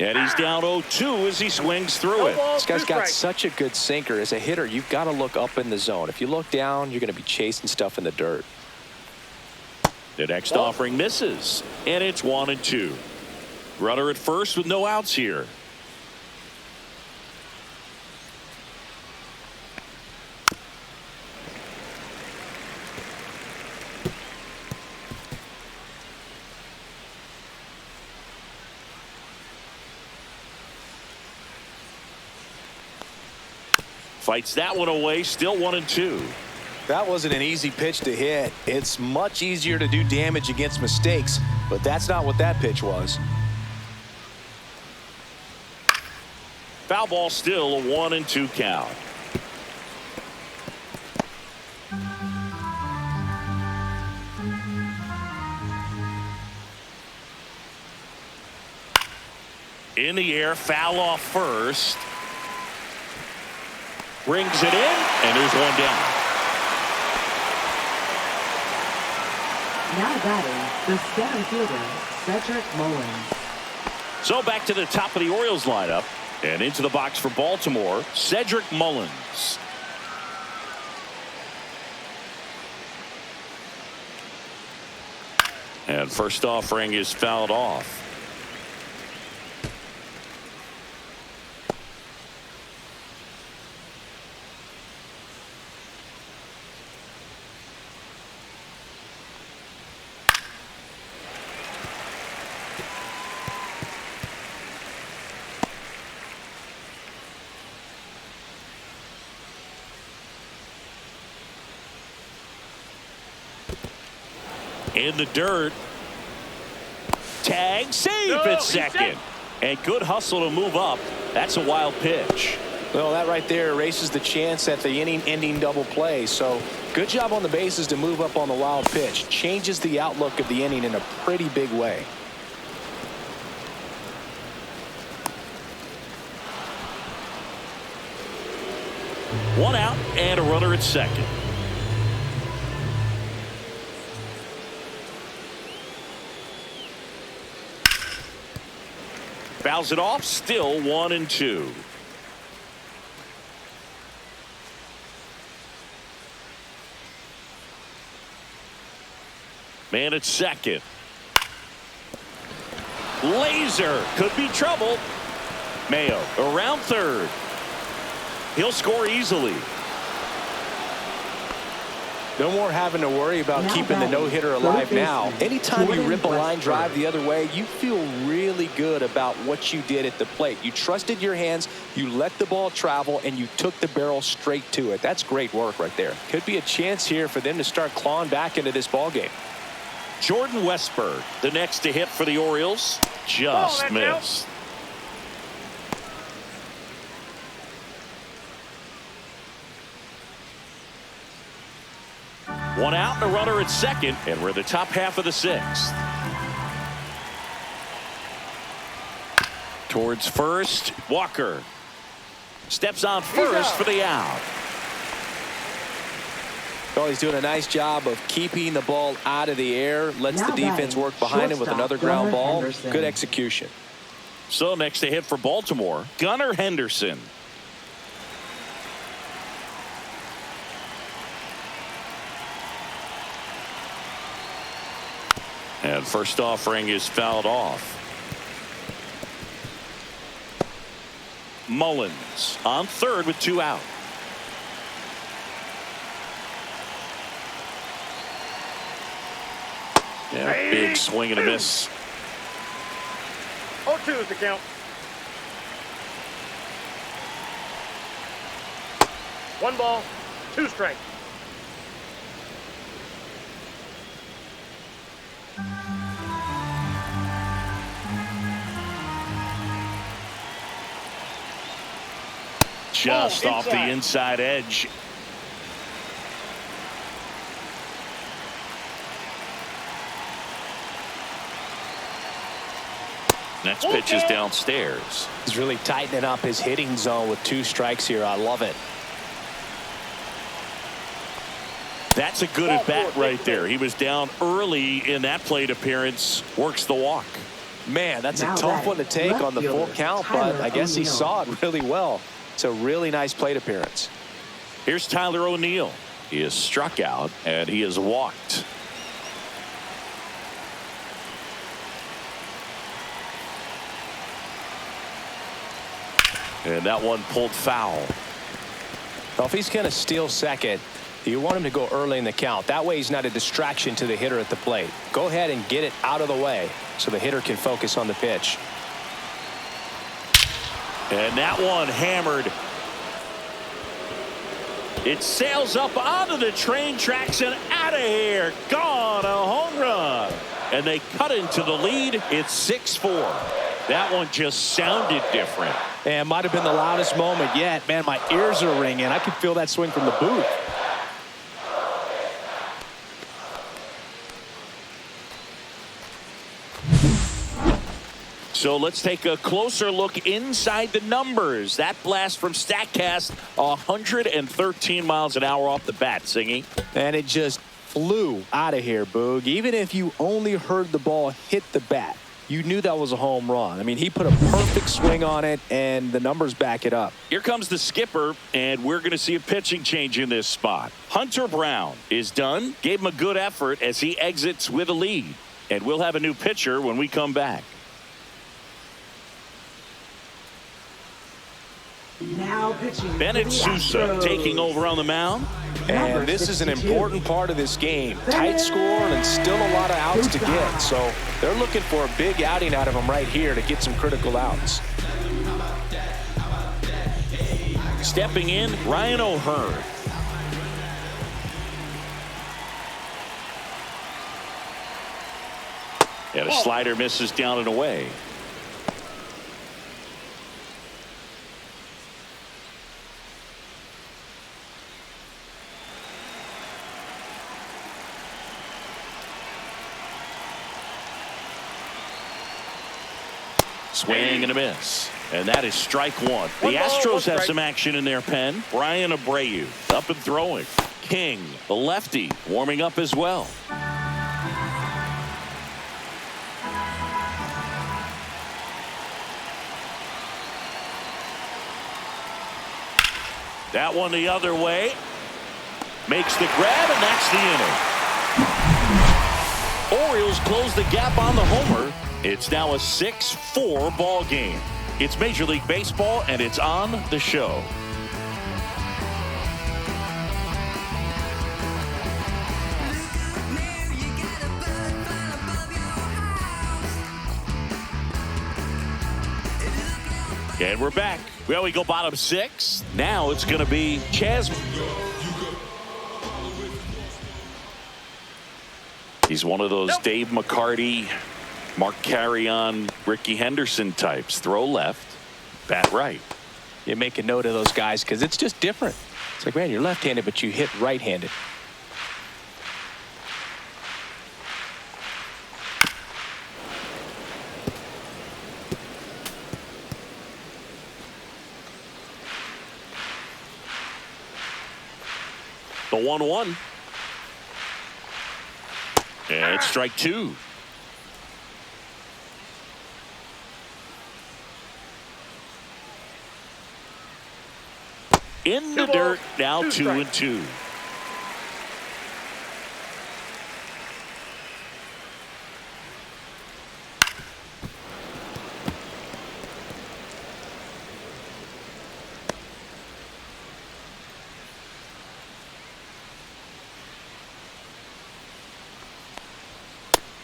And he's down 0-2 as he swings through it. This guy's got such a good sinker. As a hitter, you've got to look up in the zone. If you look down, you're going to be chasing stuff in the dirt. The next offering misses, and it's 1-2. Runner at first with no outs here. Fights that one away, still 1-2. That wasn't an easy pitch to hit. It's much easier to do damage against mistakes, but that's not what that pitch was. Foul ball, still a 1-2 count. In the air, foul off first. Brings it in, and there's one down. Now batting, the center fielder, Cedric Mullins. So back to the top of the Orioles lineup, and into the box for Baltimore, Cedric Mullins. And first offering is fouled off. In the dirt. Tag, safe at second. And good hustle to move up. That's a wild pitch. Well, that right there erases the chance at the inning-ending double play. So good job on the bases to move up on the wild pitch. Changes the outlook of the inning in a pretty big way. One out and a runner at second. Fouls it off, still 1-2. Man at second. Laser could be trouble. Mayo around third. He'll score easily. No more having to worry about keeping the no-hitter alive now. Anytime you rip a line drive the other way, you feel really good about what you did at the plate. You trusted your hands, you let the ball travel, and you took the barrel straight to it. That's great work right there. Could be a chance here for them to start clawing back into this ball game. Jordan Westberg, the next to hit for the Orioles, just missed. One out and a runner at second, and we're in the top half of the sixth. Towards first, Walker steps on first for the out. Oh, he's doing a nice job of keeping the ball out of the air. Lets the defense work behind him with another ground ball. Good execution. So next to hit for Baltimore, Gunnar Henderson. And first offering is fouled off. Mullins on third with two out. Yeah, big swing and a miss. 0-2 is the count. One ball, two strikes. Just off the inside edge. Next pitch is downstairs. He's really tightening up his hitting zone with two strikes here. I love it. That's a good at bat right there. He was down early in that plate appearance. Works the walk. Man, that's Now a tough one to batting, take left on the full fielder, count, but Tyler I guess he O'Neill. saw it really well. It's a really nice plate appearance. Here's Tyler O'Neill. He is struck out and he is walked. And that one pulled foul. Well, if he's going to steal second, you want him to go early in the count. That way he's not a distraction to the hitter at the plate. Go ahead and get it out of the way so the hitter can focus on the pitch. And that one hammered. It sails up onto the train tracks and out of here. Gone, a home run. And they cut into the lead. It's 6-4. That one just sounded different. And might have been the loudest moment yet. Man, my ears are ringing. I can feel that swing from the booth. So let's take a closer look inside the numbers. That blast from StatCast, 113 miles an hour off the bat, Singy. And it just flew out of here, Boog. Even if you only heard the ball hit the bat, you knew that was a home run. I mean, he put a perfect swing on it, and the numbers back it up. Here comes the skipper, and we're going to see a pitching change in this spot. Hunter Brown is done. Gave him a good effort as he exits with a lead. And we'll have a new pitcher when we come back. Now pitching. Bennett for the Sousa Astros. taking over on the mound. And this is an important part of this game. Tight score and still a lot of outs to get. So they're looking for a big outing out of him right here to get some critical outs. Stepping in, Ryan O'Hearn. And a slider misses down and away. Swing and a miss. And that is strike one. The Astros have some action in their pen. Brian Abreu up and throwing. King, the lefty, warming up as well. That one the other way. Makes the grab, and that's the inning. Orioles close the gap on the homer. It's now a 6-4 ball game. It's Major League Baseball, and it's on the show. And we're back. Well, we go bottom six. Now it's going to be Chas. He's one of those Dave McCarty, Mark Carrion, Ricky Henderson types. Throw left, bat right. You make a note of those guys because it's just different. It's like, man, you're left-handed, but you hit right-handed. The 1-1. And it's strike two. In the dirt, now 2-2.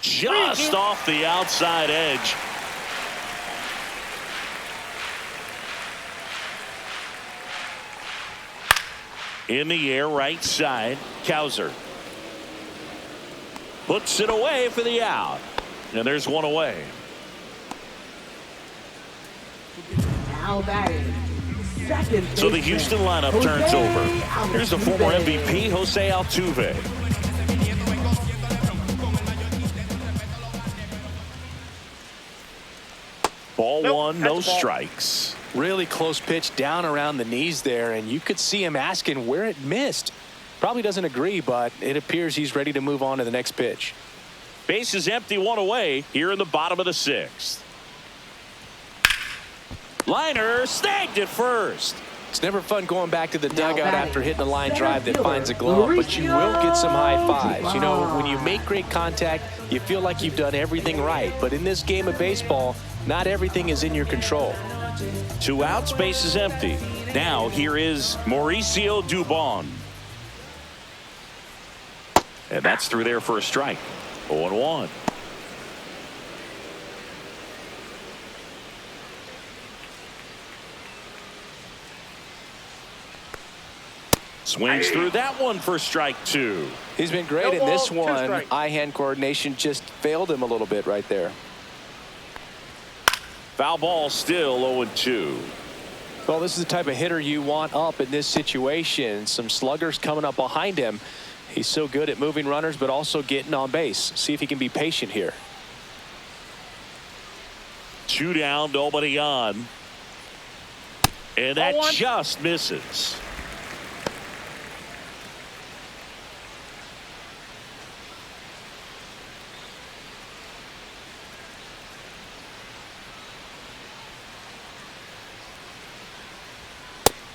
Just off the outside edge. In the air, right side. Cowser puts it away for the out. And there's one away. Now batting. Second So the baseman, Houston lineup Jose turns over. Here's the former Altuve. MVP, Jose Altuve. Ball one, no strikes. Really close pitch down around the knees there, and you could see him asking where it missed. Probably doesn't agree, but it appears he's ready to move on to the next pitch. Bases empty, one away here in the bottom of the 6th. Liner snagged at first. It's never fun going back to the dugout after hitting a line drive that finds a glove, but you will get some high fives. You know, when you make great contact, you feel like you've done everything right. But in this game of baseball, not everything is in your control. 2 outs, bases empty. Now here is Mauricio Dubon. And that's through there for a strike. 0-1. Swings through that one for strike 2. He's been great in this one. Eye-hand coordination just failed him a little bit right there. Foul ball, still 0-2. Well, this is the type of hitter you want up in this situation. Some sluggers coming up behind him. He's so good at moving runners, but also getting on base. See if he can be patient here. 2 down, nobody on. And that just misses.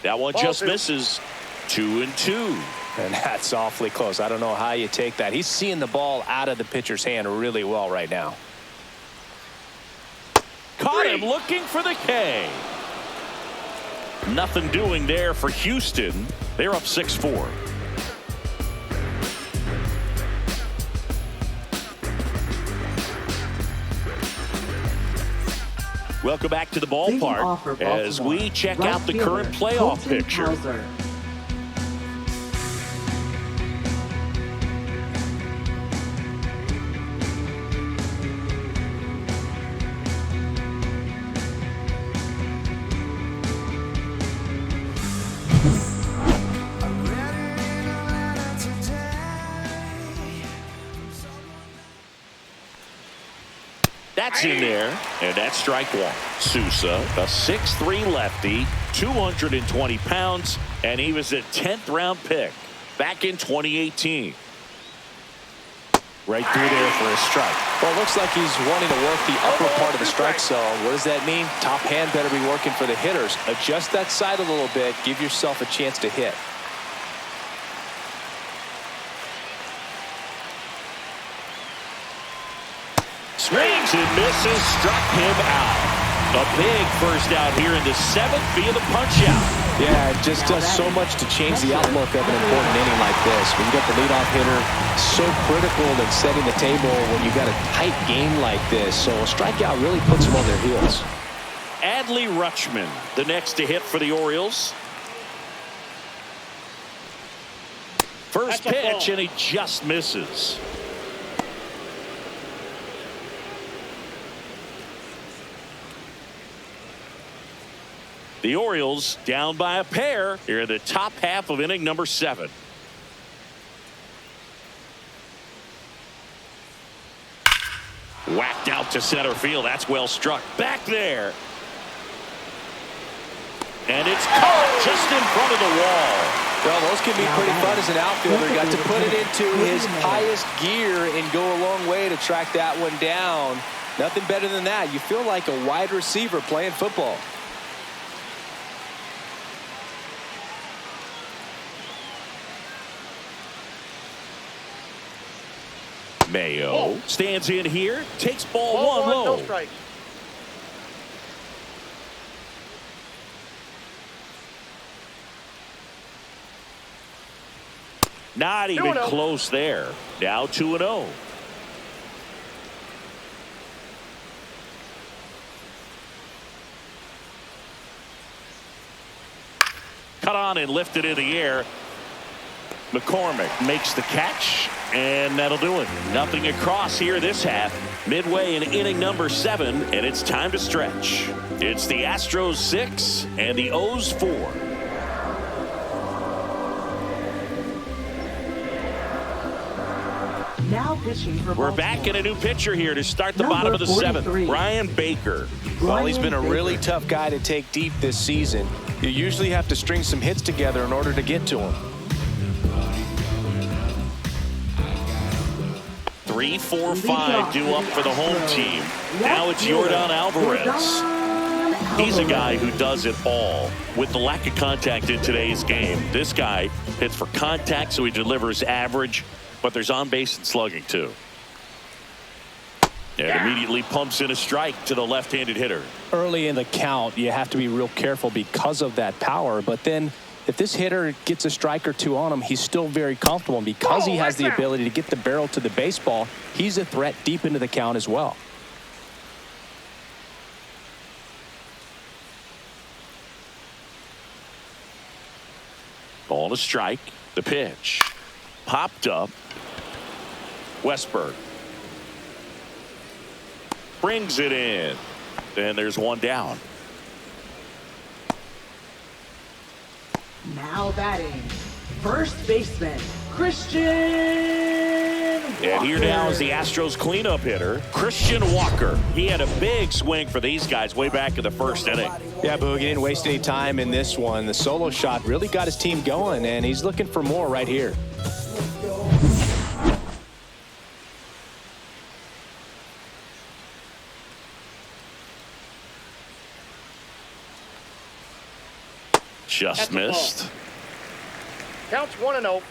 That one just misses. 2-2. And that's awfully close. I don't know how you take that. He's seeing the ball out of the pitcher's hand really well right now. Caught him looking for the K. Nothing doing there for Houston. They're up 6-4. Welcome back to the ballpark as we check out the current playoff picture. That's in there, and that's strike 1. Sousa, a 6'3" lefty, 220 pounds, and he was a 10th round pick back in 2018. Right through there for a strike. Well, it looks like he's wanting to work the upper part of the strike zone. What does that mean? Top hand better be working for the hitters. Adjust that side a little bit. Give yourself a chance to hit. Swings and misses, struck him out. A big first out here in the 7th via the punch out. Yeah, it just does so much to change the outlook of an important inning like this. When you got the leadoff hitter, so critical in setting the table when you got a tight game like this. So a strikeout really puts them on their heels. Adley Rutschman, the next to hit for the Orioles. First pitch, and he just misses. The Orioles down by a pair here in the top half of inning number 7. Whacked out to center field. That's well struck. Back there. And it's caught just in front of the wall. Well, those can be pretty fun as an outfielder. Got to put it into his highest gear and go a long way to track that one down. Nothing better than that. You feel like a wide receiver playing football. Mayo stands in here, takes ball 1 low. No strike. Not even close there. Now 2-0. Cut on and lifted in the air. McCormick makes the catch, and that'll do it. Nothing across here this half. Midway in inning number 7, and it's time to stretch. It's the Astros 6 and the O's 4. Now pitching for We're back in a new pitcher here to start the bottom of the 7th. Brian Baker. Well, he's been a really tough guy to take deep this season. You usually have to string some hits together in order to get to him. 3, 4, 5 due up for the home team. Now it's Yordan Alvarez. He's a guy who does it all. With the lack of contact in today's game, this guy hits for contact, so he delivers average, but there's on base and slugging too. And immediately pumps in a strike to the left-handed hitter. Early in the count, you have to be real careful because of that power. But then if this hitter gets a strike or two on him, he's still very comfortable. And because he has the ability to get the barrel to the baseball, he's a threat deep into the count as well. Ball to strike. The pitch. Popped up. Westberg. Brings it in. And there's one down. Now batting, first baseman, Christian Walker. And here now is the Astros cleanup hitter, Christian Walker. He had a big swing for these guys way back in the first inning. Yeah, Boog, he didn't waste any time in this one. The solo shot really got his team going, and he's looking for more right here. Just missed. Counts 1-0.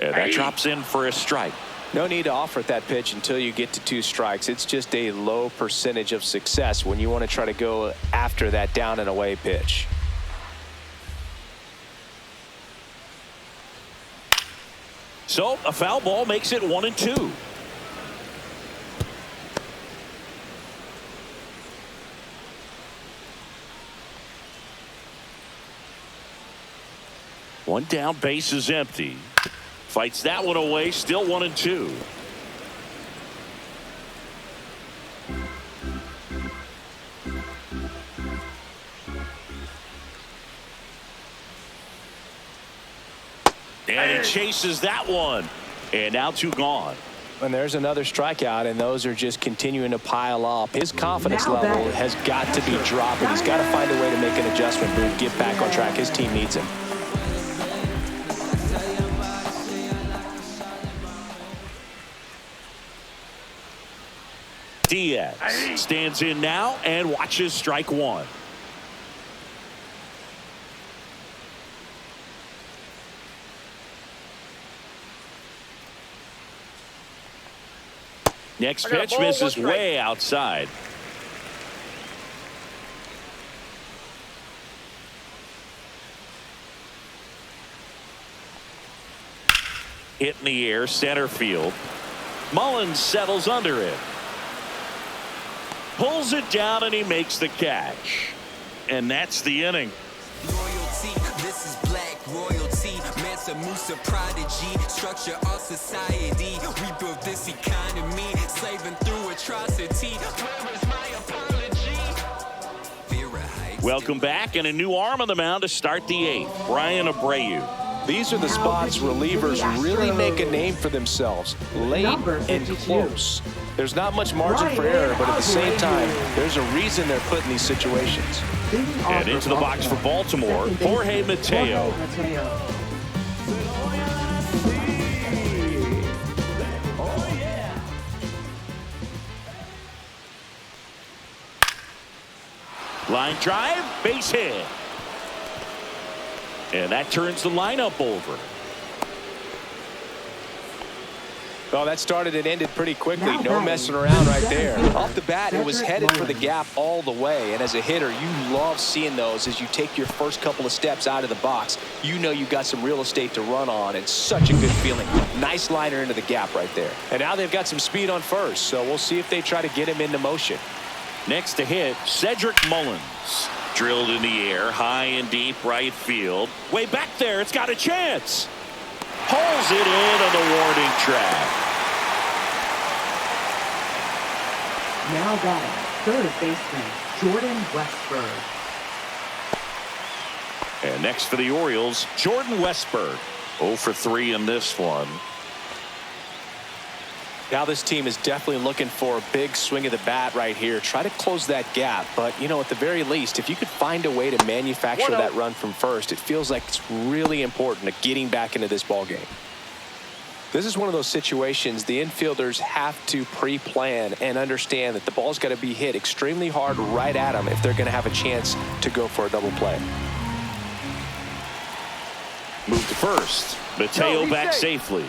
And that drops in for a strike. No need to offer at that pitch until you get to 2 strikes. It's just a low percentage of success when you want to try to go after that down and away pitch. So a foul ball makes it 1-2. One down, base is empty. Fights that one away, still 1-2. And he chases that one. And now 2 gone. And there's another strikeout, and those are just continuing to pile up. His confidence level has got to be dropping. He's got to find a way to make an adjustment, Boone, get back on track. His team needs him. Diaz stands in now and watches strike 1. Next pitch misses way outside. Hit in the air, center field. Mullins settles under it. Pulls it down and he makes the catch. And that's the inning. Royalty, this is black royalty. Mansa Musa prodigy. Structure our society. We built this economy. Slaving through atrocity. Where is my apology? Welcome back, and a new arm on the mound to start the 8th. Brian Abreu. These are the spots relievers really make a name for themselves. Late and close. There's not much margin for error, but at the same time, there's a reason they're put in these situations. And into the box for Baltimore, Jorge Mateo. Line drive, base hit. And that turns the lineup over. Well, that started and ended pretty quickly. No messing around right there. Off the bat, it was headed for the gap all the way. And as a hitter, you love seeing those as you take your first couple of steps out of the box. You know you got some real estate to run on, and such a good feeling. Nice liner into the gap right there. And now they've got some speed on first, so we'll see if they try to get him into motion. Next to hit, Cedric Mullins. Drilled in the air, high and deep right field. Way back there, it's got a chance. Pulls it in on the warning track. Now batting, third baseman, Jordan Westberg. And next for the Orioles, Jordan Westberg. 0 for 3 in this one. Now this team is definitely looking for a big swing of the bat right here. Try to close that gap. But, you know, at the very least, if you could find a way to manufacture that run from first, it feels like it's really important to getting back into this ball game. This is one of those situations the infielders have to pre-plan and understand that the ball's got to be hit extremely hard right at them if they're going to have a chance to go for a double play. Move to first. Mateo back safely.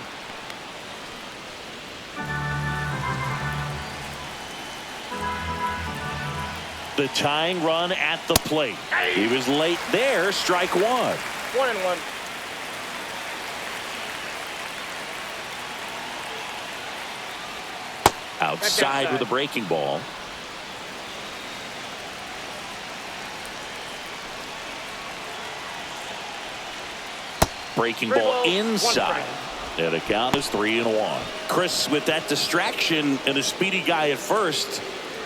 The tying run at the plate. He was late there. Strike one. 1-1. Outside with a breaking ball. Breaking ball inside. And the count is 3-1. Chris, with that distraction and a speedy guy at first,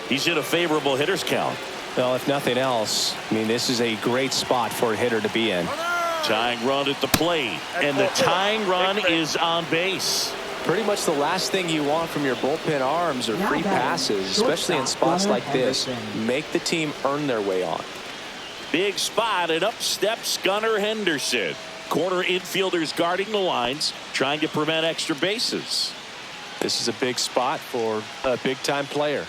he's in a favorable hitter's count. Well, if nothing else, I mean, this is a great spot for a hitter to be in. Tying run at the plate. And the tying run is on base. Pretty much the last thing you want from your bullpen arms are free passes, especially in spots like this. Make the team earn their way on. Big spot, and up steps Gunnar Henderson. Corner infielders guarding the lines, trying to prevent extra bases. This is a big spot for a big-time player.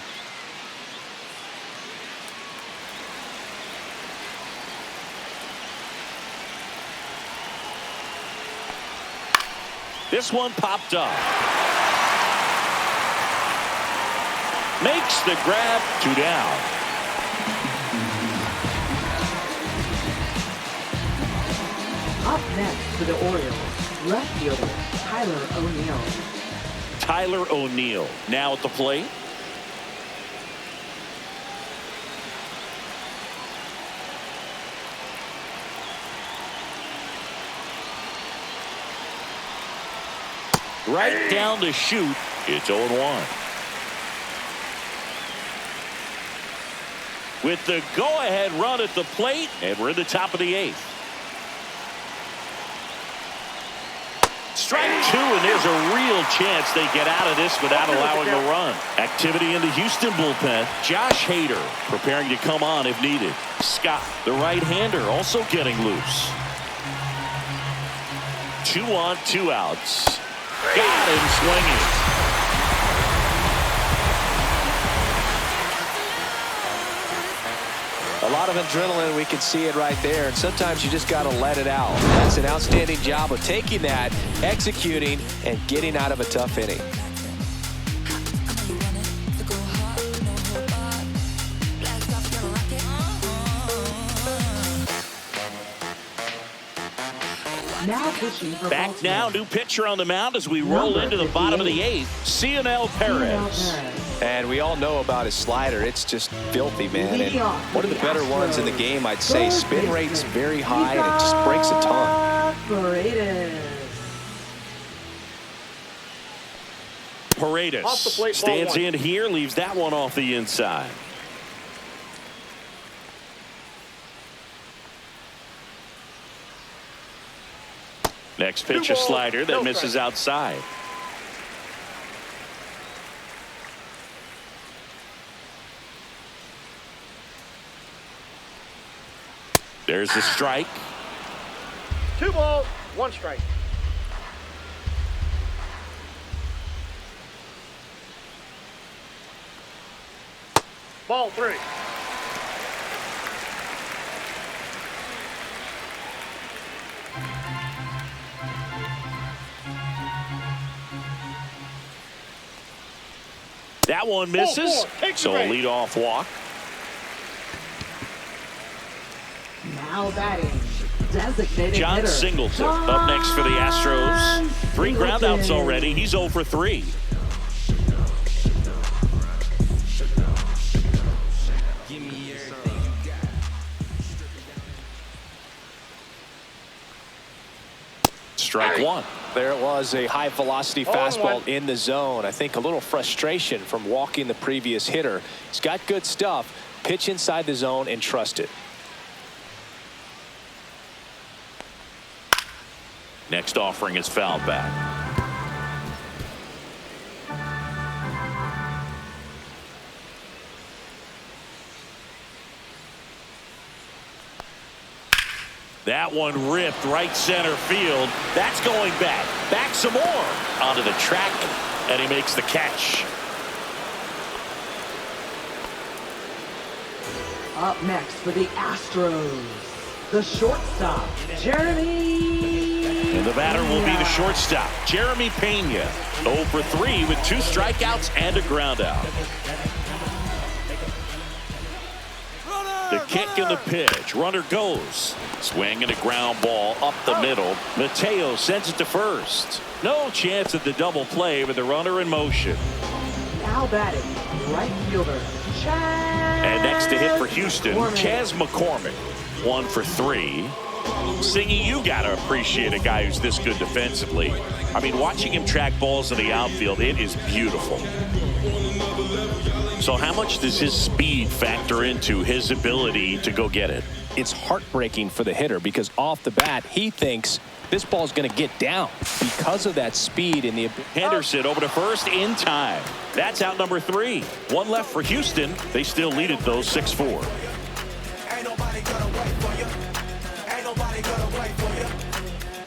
This one popped up. Makes the grab, 2 down. Up next for the Orioles, left fielder Tyler O'Neill. Tyler O'Neill now at the plate. Right down the chute. It's 0-1. With the go-ahead run at the plate, and we're in the top of the 8th. Strike 2, and there's a real chance they get out of this without allowing a run. Activity in the Houston bullpen. Josh Hader preparing to come on if needed. Scott, the right-hander, also getting loose. 2 on, 2 outs. Got him swinging. A lot of adrenaline, we can see it right there, and sometimes you just got to let it out. That's an outstanding job of taking that, executing, and getting out of a tough inning. Now pitching for Back Baltimore. now, new pitcher on the mound as we roll into the bottom of the 8th. Cionel Perez. And we all know about his slider. It's just filthy, man. And one of the better ones in the game, I'd say. Spin rate's very high, and it just breaks a ton. Paredes stands in here, leaves that one off the inside. Next pitch, a slider that misses outside. There's the strike. 2 balls, 1 strike. Ball 3. That one misses. So a leadoff walk. Now batting, designated John hitter, Singleton up next for the Astros. 3 groundouts already. He's 0 for 3. Strike 1. There it was, a high velocity fastball in the zone. I think a little frustration from walking the previous hitter. He's got good stuff. Pitch inside the zone and trust it. Next offering is fouled back. That one ripped right center field. That's going back. Back some more. Onto the track, and he makes the catch. Up next for the Astros, the shortstop, Jeremy. And the batter will be the shortstop, Jeremy Pena. 0 for 3 with 2 strikeouts and a ground out. The kick and the pitch. Runner goes. Swing and a ground ball up the middle. Mateo sends it to first. No chance at the double play with the runner in motion. Now batting, right fielder, Chaz. And next to hit for Houston, Chaz McCormick. 1 for 3. Singy, you got to appreciate a guy who's this good defensively. I mean, watching him track balls in the outfield, it is beautiful. So how much does his speed factor into his ability to go get it? It's heartbreaking for the hitter because off the bat, he thinks this ball's going to get down because of that speed and the Henderson over to first in time. That's out number 3. 1 left for Houston. They still lead it, though, 6-4. Ain't nobody gonna wait for you. Ain't nobody gonna wait for you.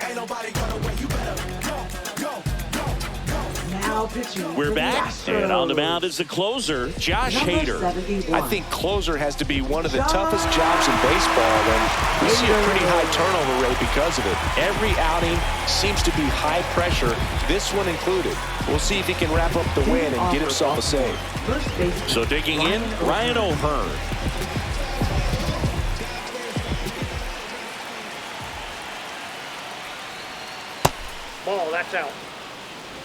Ain't nobody gonna wait. You better go, go, go, go. Now pitching. We're for the back, Astros. and on the mound is the closer, Josh Number Hader. 71. I think closer has to be one of the toughest jobs in baseball, and we see a pretty high turnover rate because of it. Every outing seems to be high pressure, this one included. We'll see if he can wrap up the win and get himself a save. First baseman, So digging in, Ryan O'Hearn. Ball, that's out.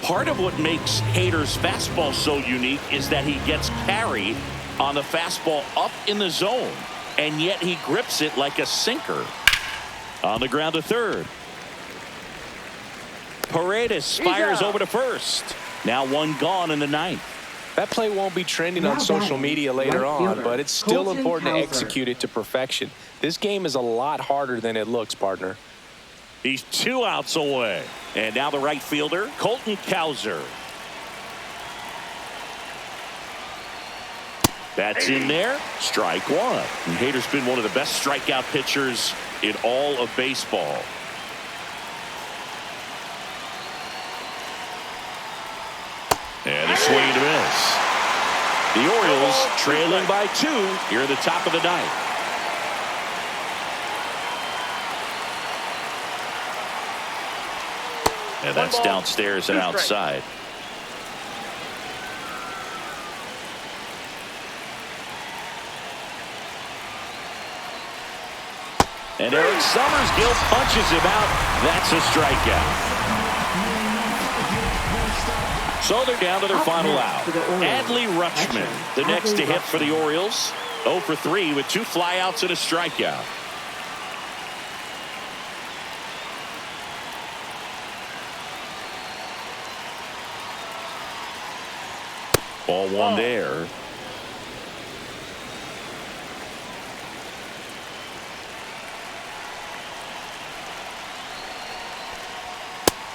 Part of what makes Hader's fastball so unique is that he gets carry on the fastball up in the zone, and yet he grips it like a sinker. On the ground to third. Paredes fires over to first. Now 1 gone in the 9th. That play won't be trending Now on social batting, media later right on, fielder, but it's still Colton important to Cowser. execute it to perfection. This game is a lot harder than it looks, partner. He's 2 outs away. And now the right fielder, Colton Cowser. That's in there. Strike 1. And Hader's been one of the best strikeout pitchers in all of baseball. And a swing and a miss. The Orioles trailing by 2 here at the top of the 9th. And that's downstairs and outside. And Eric Summersgill punches him out. That's a strikeout. So they're down to their final out. Adley Rutschman, the next to hit for the Orioles. 0 for 3 with 2 flyouts and a strikeout. Ball 1 there.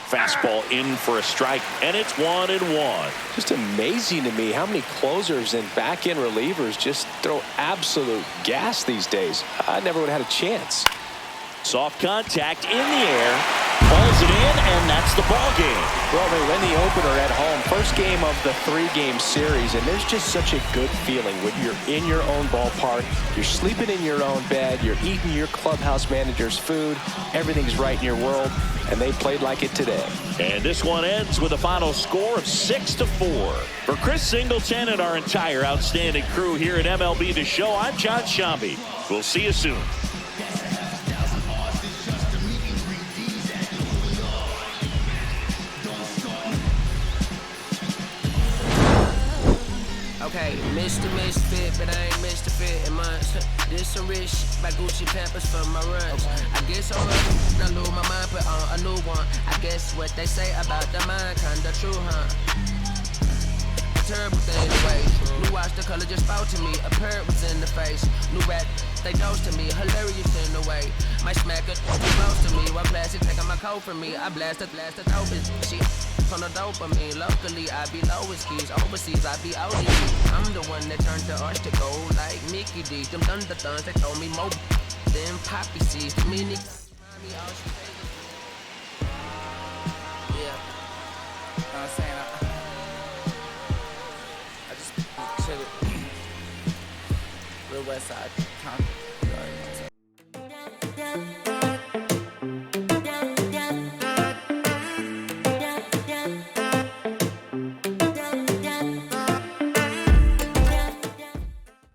Fastball in for a strike, and it's 1-1. Just amazing to me how many closers and back-end relievers just throw absolute gas these days. I never would have had a chance. Soft contact in the air, falls it in, and that's the ball game. Well, they win the opener at home. First game of the 3-game series, and there's just such a good feeling when you're in your own ballpark, you're sleeping in your own bed, you're eating your clubhouse manager's food, everything's right in your world, and they played like it today. And this one ends with a final score of 6-4. For Chris Singleton and our entire outstanding crew here at MLB The Show, I'm John Shambi. We'll see you soon. Okay, Mr. Misfit, but I ain't Mr. Fit in months. This some rich shit by Gucci Pampers for my runs. I guess I'm I lose my mind, put on a new one. I guess what they say about the mind, kinda true, huh? Terrible thing anyway. New watch, the color just spoke to me. A parrot was in the face. New rat, they dose to me. Hilarious in the way. My smacker close to me. One plastic taking my coat from me. I blasted dope. She on the dopamine. Locally, I be lowest keys. Overseas, I be OD. I'm the one that turned the arch to gold like Mickey D. Them thunder thuns, they told me more than poppy seeds. The mini me, all she says is, yeah. You know what I'm saying? I just chillin'. Real West Side, Compton.